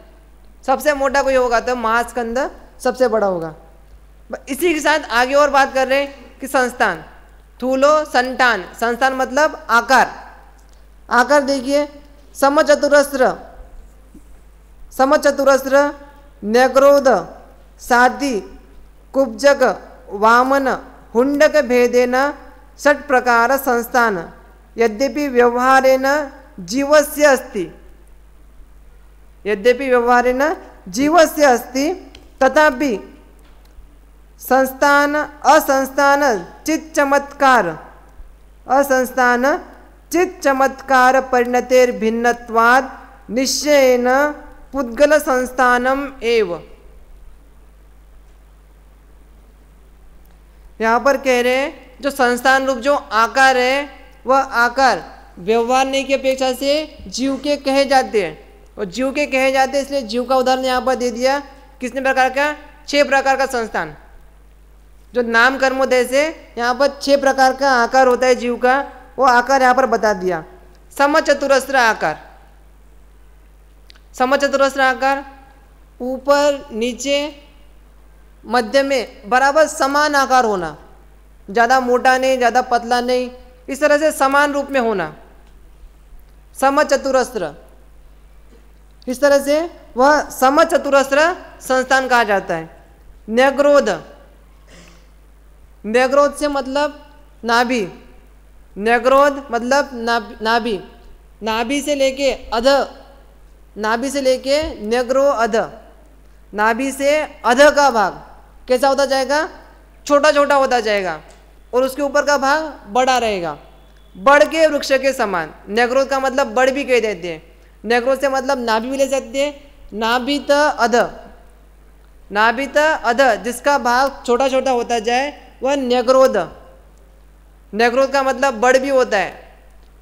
सबसे मोटा कोई होगा तो महास्कंद सबसे बड़ा होगा। इसी के साथ आगे और बात कर रहे हैं कि संस्थान, थूलो संतान, संस्थान मतलब आकार। आकार देखिए, समचतुरस्र, समचतुरस्र, न्यग्रोध, साधि, कुब्जक, वामन, हुंडक भेदेन षट प्रकार संस्थान, यद्यपि व्यवहारेण जीवस्य अस्ति, यद्यपि व्यवहारेण जीवस्य अस्ति तथापि संस्थान असंस्थान चित् चमत्कार, असंस्थान चित् चमत्कार परिणतेर भिन्नत्वाद निश्चयेन पुद्गल संस्थानम एव। यहाँ पर कह रहे हैं जो संस्थान रूप जो आकार है वह आकार व्यवहार नहीं की अपेक्षा से जीव के कहे जाते हैं, और जीव के कहे जाते हैं इसलिए जीव का उदाहरण यहाँ पर दे दिया। कितने प्रकार का, 6 प्रकार का संस्थान, जो नाम कर्मोदय से यहाँ पर 6 प्रकार का आकार होता है जीव का, वो आकार यहाँ पर बता दिया। समचतुरस्र आकार, समचतुरस्र आकार ऊपर नीचे मध्य में बराबर समान आकार होना, ज़्यादा मोटा नहीं ज़्यादा पतला नहीं, इस तरह से समान रूप में होना, समचतुरस्र। इस तरह से वह समचतुरस्र संस्थान कहा जाता है। न्यग्रोध, न्यग्रोध से मतलब नाभि, न्यग्रोध मतलब नाभि, नाभि से लेके अध, नाभि से लेके न्यग्रो अध, नाभि से अध का भाग कैसा होता जाएगा, छोटा छोटा होता जाएगा, और उसके ऊपर का भाग बड़ा रहेगा, बड़ के वृक्ष के समान। न्यग्रोध का मतलब बड़ भी कह देते हैं, न्यग्रोध से मतलब नाभि भी ले सकते हैं, नाभित अध, नाभित अध जिसका भाग छोटा छोटा होता जाए वह न्यग्रोध। न्यग्रोध का मतलब बड़ भी होता है,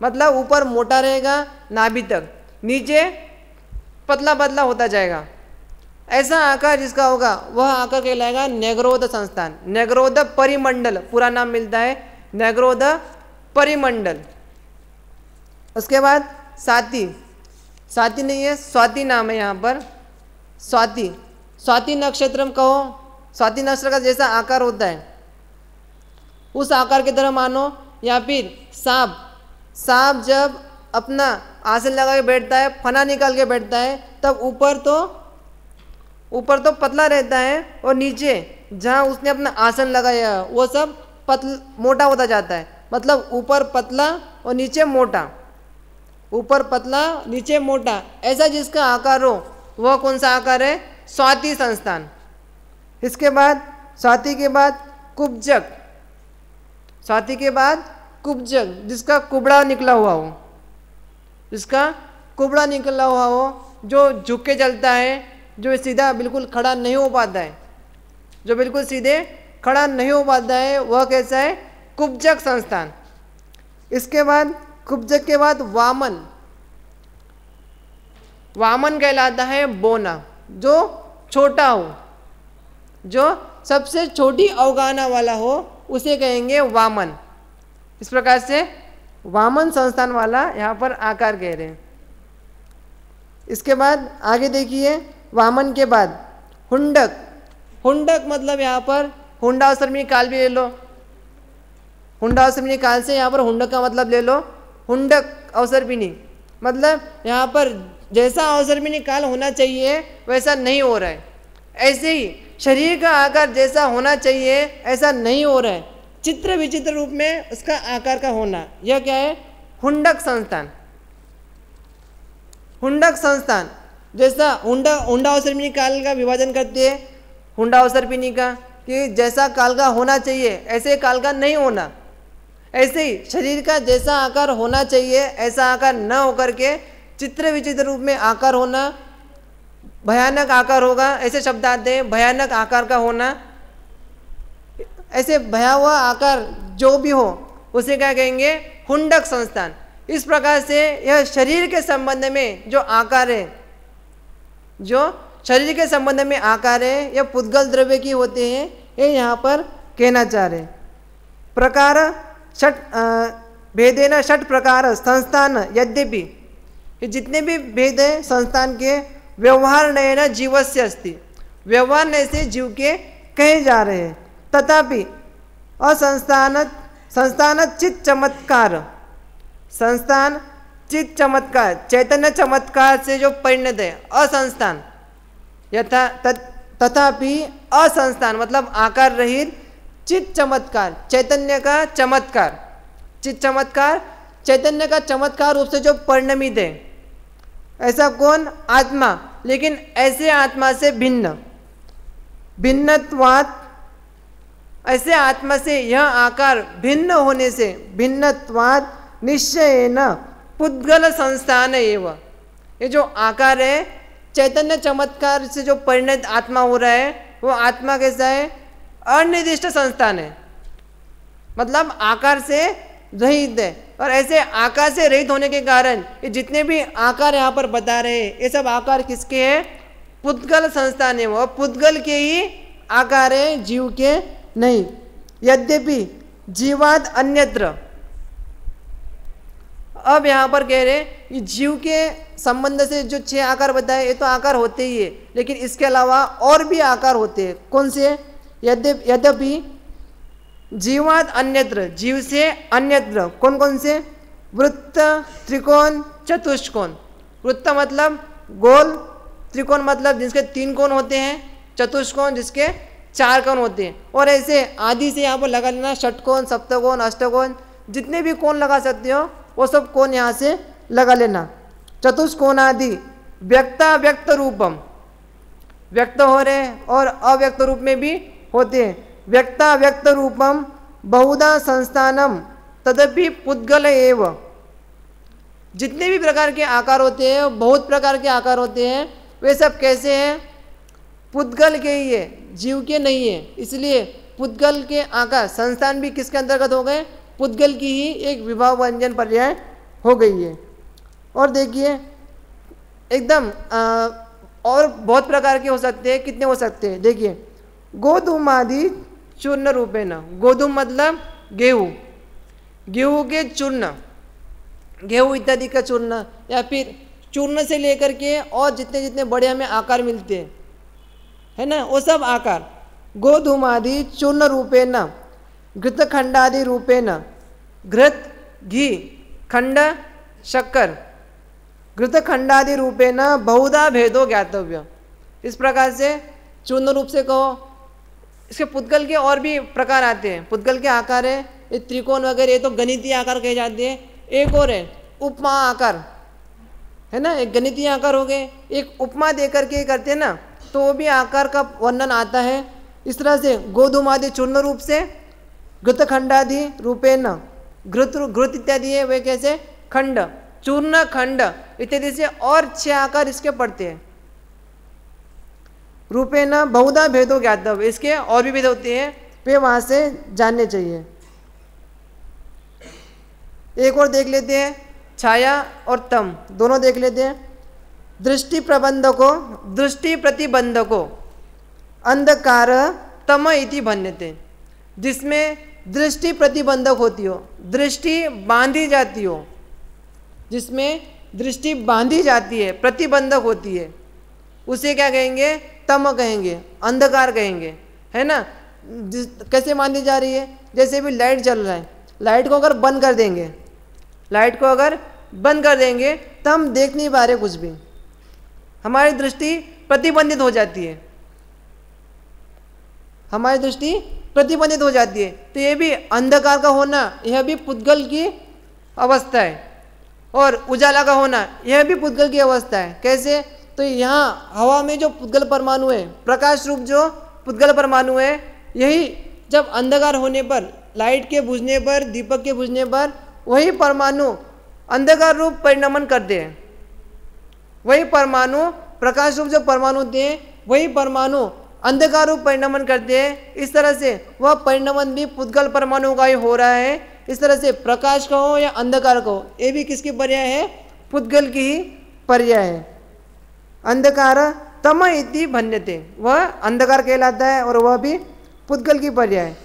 मतलब ऊपर मोटा रहेगा नाभि तक, नीचे पतला पतला होता जाएगा। ऐसा आकार जिसका होगा वह आकार कहलाएगा न्यग्रोध संस्थान। न्यग्रोध परिमंडल पूरा नाम मिलता है, न्यग्रोध परिमंडल। उसके बाद साथी, साथी नहीं है स्वाति नाम है यहाँ पर, स्वाति, स्वाति नक्षत्रम कहो, स्वाति नक्षत्र का जैसा आकार होता है उस आकार की तरह मानो। या फिर सांप, सांप जब अपना आसन लगा के बैठता है, फना निकाल के बैठता है, तब ऊपर तो पतला रहता है, और नीचे जहाँ उसने अपना आसन लगाया वो सब मोटा होता जाता है। मतलब ऊपर पतला और नीचे मोटा, ऊपर पतला नीचे मोटा, ऐसा जिसका आकार हो वह कौन सा आकार है, स्वाति संस्थान। इसके बाद स्वाति के बाद कुब्जक, स्वाति के बाद कुब्जक, जिसका कुबड़ा निकला हुआ हो, जिसका कुबड़ा निकला हुआ हो, जो झुक के चलता है, जो सीधा बिल्कुल खड़ा नहीं हो पाता है, जो बिल्कुल सीधे खड़ा नहीं हो पाता है, वह कैसा है? कुब्जक संस्थान। इसके बाद कुब्जक के बाद वामन, वामन कहलाता है बोना, जो छोटा हो, जो सबसे छोटी अवगाहना वाला हो, उसे कहेंगे वामन। इस प्रकार से वामन संस्थान वाला यहाँ पर आकार कह रहे हैं। इसके बाद आगे देखिए, वामन के बाद हुंडक। हुंडक मतलब यहाँ पर हुंडावसर्पिणी काल भी ले लो, हुंडावसर्पिणी काल से यहाँ पर हुंडक का मतलब ले लो, हुंडक अवसर्पिणी, मतलब यहाँ पर जैसा अवसर्पिणी काल होना चाहिए वैसा नहीं हो रहा है। ऐसे ही शरीर का आकार जैसा होना चाहिए ऐसा नहीं हो रहा है, चित्र विचित्र रूप में उसका आकार का होना, यह क्या है? हुंडक संस्थान। हुंडक संस्थान, जैसा हुंडावसर्पिणी काल का विभाजन करते हैं हुंडावसर्पिणी का, कि जैसा काल का होना चाहिए ऐसे काल का नहीं होना, ऐसे ही शरीर का जैसा आकार होना चाहिए ऐसा आकार न होकर के चित्र विचित्र रूप में आकार होना, भयानक आकार होगा, ऐसे शब्द आते हैं, भयानक आकार का होना, ऐसे भयावह आकार जो भी हो उसे क्या कहेंगे? हुंडक संस्थान। इस प्रकार से यह शरीर के संबंध में जो आकार है, जो शरीर के संबंध में आकार है, यह पुद्गल द्रव्य की होते हैं, ये यहाँ पर कहना चाह रहे। प्रकार षट भेदेन षट प्रकार संस्थान, यद्यपि ये जितने भी भेद है संस्थान के, व्यवहार नयन जीवस्य अस्ति, व्यवहार नय से जीव के कहे जा रहे हैं, तथापि असंस्थान संस्थान चित चमत्कार, संस्थान चित चमत्कार, चैतन्य चमत्कार से जो परिणत है, असंस्थान यथा तथापि असंस्थान मतलब आकार रहित, चित चमत्कार चैतन्य का चमत्कार, चित चमत्कार चैतन्य का चमत्कार रूप से जो परिणमित है, ऐसा कौन? आत्मा, लेकिन ऐसे आत्मा से भिन्न, भिन्नत्वात्, ऐसे आत्मा से यह आकार भिन्न होने से, भिन्नत्वात् निश्चयेन पुद्गल संस्थान एवं, ये जो आकार है चैतन्य चमत्कार से जो परिणत आत्मा हो रहा है, वो आत्मा कैसा है? अनिर्दिष्ट संस्थान है, मतलब आकार से रहित है। और ऐसे आकार से रहित होने के कारण ये जितने भी आकार यहाँ पर बता रहे हैं, ये सब आकार किसके हैं? पुद्गल संस्थान है, वो पुद्गल के ही आकार है, जीव के नहीं। यद्यपि जीवाद अन्यत्र, अब यहाँ पर कह रहे हैं जीव के संबंध से जो 6 आकार बताए, ये तो आकार होते ही है, लेकिन इसके अलावा और भी आकार होते हैं। कौन से? यद्यपि जीवाद अन्यत्र, जीव से अन्यत्र, कौन कौन से? वृत्त, त्रिकोण, चतुष्कोण। वृत्त मतलब गोल, त्रिकोण मतलब जिसके 3 कोण होते हैं, चतुष्कोण जिसके 4 कोण होते हैं। और ऐसे आदि से यहाँ पर लगा लेना, षटकोण, सप्तकोण, अष्टकोण, जितने भी कोण लगा सकते हो वो सब कोण यहाँ से लगा लेना। चतुष्कोणादि व्यक्ताव्यक्त रूपम, व्यक्त हो रहे और अव्यक्त रूप में भी होते हैं। व्यक्ताव्यक्त रूपम बहुधा संस्थानम तदपि पुद्गल एव, जितने भी प्रकार के आकार होते हैं, बहुत प्रकार के आकार होते हैं, वे सब कैसे हैं? पुद्गल के ही है, जीव के नहीं है। इसलिए पुद्गल के आकार, संस्थान भी किसके अंतर्गत हो गए? पुद्गल की ही एक विभाव व्यंजन पर्याय हो गई है। और देखिए एकदम और बहुत प्रकार के हो सकते हैं। कितने हो सकते हैं? देखिए गोधूमादि चूर्ण रूपेण, गोधूम मतलब गेहूँ, गेहूँ के चूर्ण, गेहूँ इत्यादि का चूर्ण, या फिर चूर्ण से लेकर के और जितने जितने बड़े हमें आकार मिलते हैं, है ना, वो सब आकार गोधूमादि चूर्ण रूपेण, घृतखंडादि रूपेण, घृत घी, खंड शक्कर, घृतखंडादि रूपेण बहुधा भेदो ज्ञातव्य। इस प्रकार से चूर्ण रूप से कहो। इसके पुद्गल के और भी प्रकार आते हैं। पुद्गल के आकार है ये त्रिकोण वगैरह, ये तो गणितीय आकार कहे जाते हैं। एक और है उपमा आकार, है ना, एक गणितीय आकार हो गए। एक उपमा दे करके करते हैं ना, तो वो भी आकार का वर्णन आता है। इस तरह से गोधूमादि चूर्ण रूप से, घृतखंडादि रूपेण, घृत इत्यादि है वे कैसे खंड, चूर्ण खंड इत्यादि से और 6 आकार इसके पड़ते हैं। रूपेण बहुधा भेदो ज्ञातव्य, इसके और भी भेद होते हैं, वे वहां से जानने चाहिए। एक और देख लेते हैं, छाया और तम दोनों देख लेते हैं। दृष्टि प्रबंधको, दृष्टि प्रतिबंधको अंधकार तम इति भन्यते, जिसमें दृष्टि प्रतिबंधक होती हो, दृष्टि बांधी जाती हो, जिसमें दृष्टि बांधी जाती है, प्रतिबंधक होती है, उसे क्या कहेंगे, तम कहेंगे, अंधकार कहेंगे, है ना। कैसे बांधी जा रही है, जैसे भी लाइट जल रहा है, लाइट को अगर बंद कर देंगे, लाइट को अगर बंद कर देंगे तो हम देख नहीं पा रहे कुछ भी, हमारी दृष्टि प्रतिबंधित हो जाती है, हमारी दृष्टि प्रतिबंधित हो जाती है। तो ये भी अंधकार का होना, यह भी पुद्गल की अवस्था है, और उजाला का होना यह भी पुद्गल की अवस्था है। कैसे, तो यहाँ हवा में जो पुद्गल परमाणु है, प्रकाश रूप जो पुद्गल परमाणु है, यही जब अंधकार होने पर, लाइट के बुझने पर, दीपक के बुझने पर, वही परमाणु अंधकार रूप परिणमन करते हैं। वही परमाणु, प्रकाश रूप जो परमाणु होते हैं, वही परमाणु अंधकार रूप परिणमन करते हैं। इस तरह से वह परिणमन भी पुद्गल परमाणु का ही हो रहा है। इस तरह से प्रकाश का हो या अंधकार का हो, ये भी किसकी पर्याय है, पुद्गल की ही पर्याय है। अंधकार तम इति भन्यते, वह अंधकार कहलाता है और वह भी पुद्गल की पर्याय है।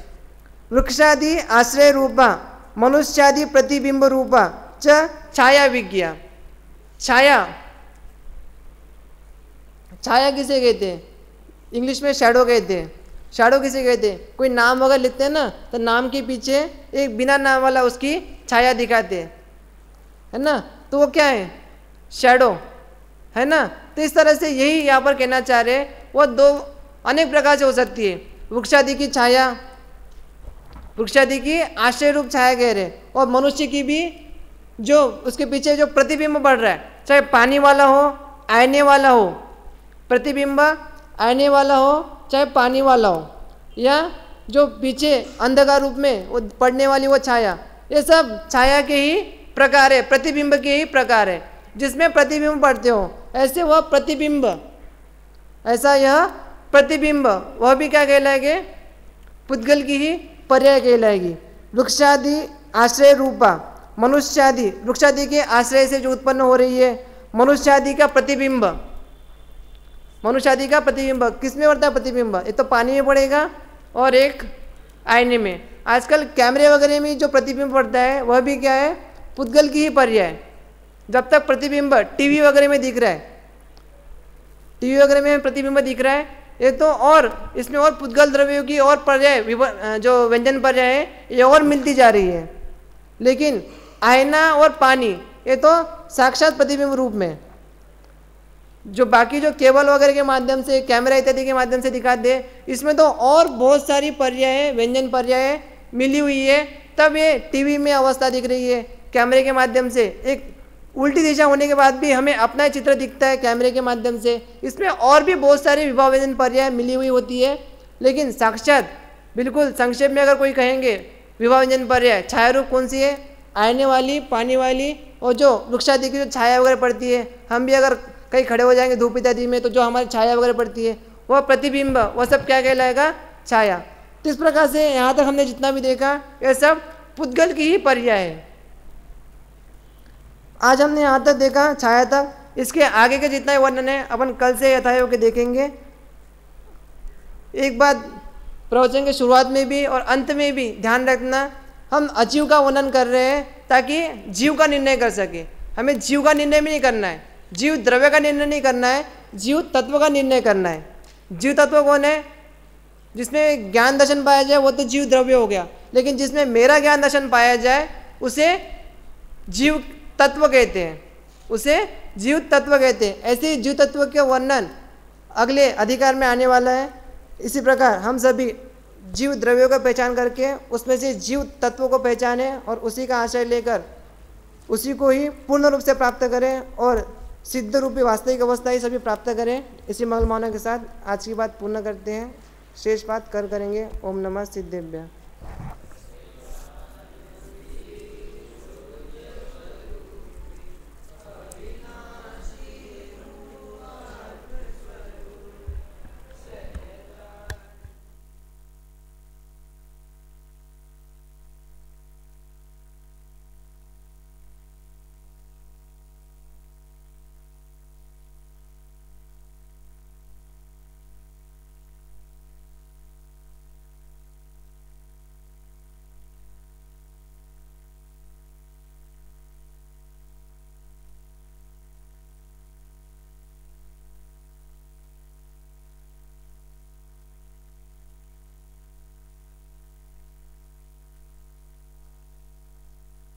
वृक्षादि आश्रय रूपा, मनुष्यादि प्रतिबिंब रूपा च छाया विज्ञा, छाया, छाया किसे कहते हैं, इंग्लिश में शैडो कहते हैं। शैडो किसे कहते हैं, कोई नाम वगैरह लिखते हैं ना, तो नाम के पीछे एक बिना नाम वाला उसकी छाया दिखाते हैं, है ना, तो वो क्या है, शैडो, है ना। तो इस तरह से यही यहाँ पर कहना चाह रहे हैं, वो दो अनेक प्रकार से हो सकती है। वृक्षादि की छाया, वृक्षादि की आश्रय रूप छाया कह रहे, और मनुष्य की भी जो उसके पीछे जो प्रतिबिंब बढ़ रहा है, चाहे पानी वाला हो, आईने वाला हो, प्रतिबिंब आईने वाला हो चाहे पानी वाला हो, या जो पीछे अंधकार रूप में वो पड़ने वाली वो छाया, ये सब छाया के ही प्रकार है, प्रतिबिंब के ही प्रकार है। जिसमें प्रतिबिंब पड़ते हो, ऐसे वह प्रतिबिंब, ऐसा यह प्रतिबिंब, वह भी क्या कहलाएंगे, पुद्गल की ही पर्याय कहलाएगी। वृक्षादि आश्रय रूपा, मनुष्यादि, वृक्षादि के आश्रय से जो उत्पन्न हो रही है, मनुष्यादि का प्रतिबिंब, मनुष्यादि का प्रतिबिंब किसमें पड़ता है, प्रतिबिंब एक तो पानी में पड़ेगा और एक आईने में। आजकल कैमरे वगैरह में जो प्रतिबिंब पड़ता है वह भी क्या है, पुद्गल की ही पर्याय। जब तक प्रतिबिंब टीवी वगैरह में दिख रहा है, टीवी वगैरह में प्रतिबिंब दिख रहा है, ये तो और इसमें और पुद्गल द्रव्यों की और पर्याय, जो व्यंजन पर्याय है, ये और मिलती जा रही है। लेकिन आईना और पानी ये तो साक्षात प्रतिबिंब रूप में, जो बाकी जो केबल वगैरह के माध्यम से, कैमरा इत्यादि के माध्यम से दिखाते हैं, इसमें तो और बहुत सारी पर्याय, व्यंजन पर्याय मिली हुई है, तब ये टीवी में अवस्था दिख रही है। कैमरे के माध्यम से एक उल्टी दिशा होने के बाद भी हमें अपना चित्र दिखता है कैमरे के माध्यम से, इसमें और भी बहुत सारे विभाव व्यंजन पर्याय मिली हुई होती है। लेकिन साक्षात बिल्कुल संक्षेप में अगर कोई कहेंगे विभाव व्यंजन पर्याय, छाया रूप कौन सी है, आईने वाली, पानी वाली, और जो वृक्षादि की जो छाया वगैरह पड़ती है, हम भी अगर कहीं खड़े हो जाएंगे धूप इत्यादि में, तो जो हमारी छाया वगैरह पड़ती है वह प्रतिबिंब, वह सब क्या कहलाएगा, छाया। तो इस प्रकार से यहाँ तक हमने जितना भी देखा यह सब पुद्गल की ही पर्याय है। आज हमने यहाँ तक देखा छाया तक, इसके आगे के जितना वर्णन है अपन कल से यथायोग के देखेंगे। एक बात प्रवचन के शुरुआत में भी और अंत में भी ध्यान रखना, हम अजीव का वर्णन कर रहे हैं ताकि जीव का निर्णय कर सके। हमें जीव का निर्णय भी नहीं करना है, जीव द्रव्य का निर्णय नहीं करना है, जीव तत्व का निर्णय करना है। जीव तत्व कौन है, जिसमें ज्ञान दर्शन पाया जाए वो तो जीव द्रव्य हो गया, लेकिन जिसमें मेरा ज्ञान दर्शन पाया जाए उसे जीव तत्व कहते हैं, उसे जीव तत्व कहते हैं। ऐसे ही जीव तत्व के वर्णन अगले अधिकार में आने वाला है। इसी प्रकार हम सभी जीव द्रव्यों का पहचान करके उसमें से जीव तत्व को पहचाने और उसी का आश्रय लेकर उसी को ही पूर्ण रूप से प्राप्त करें और सिद्ध रूपी वास्तविक अवस्था ही सभी प्राप्त करें। इसी मंगल भावना के साथ आज की बात पूर्ण करते हैं। शेष बात कर करेंगे। ओम नमः सिद्धेभ्य।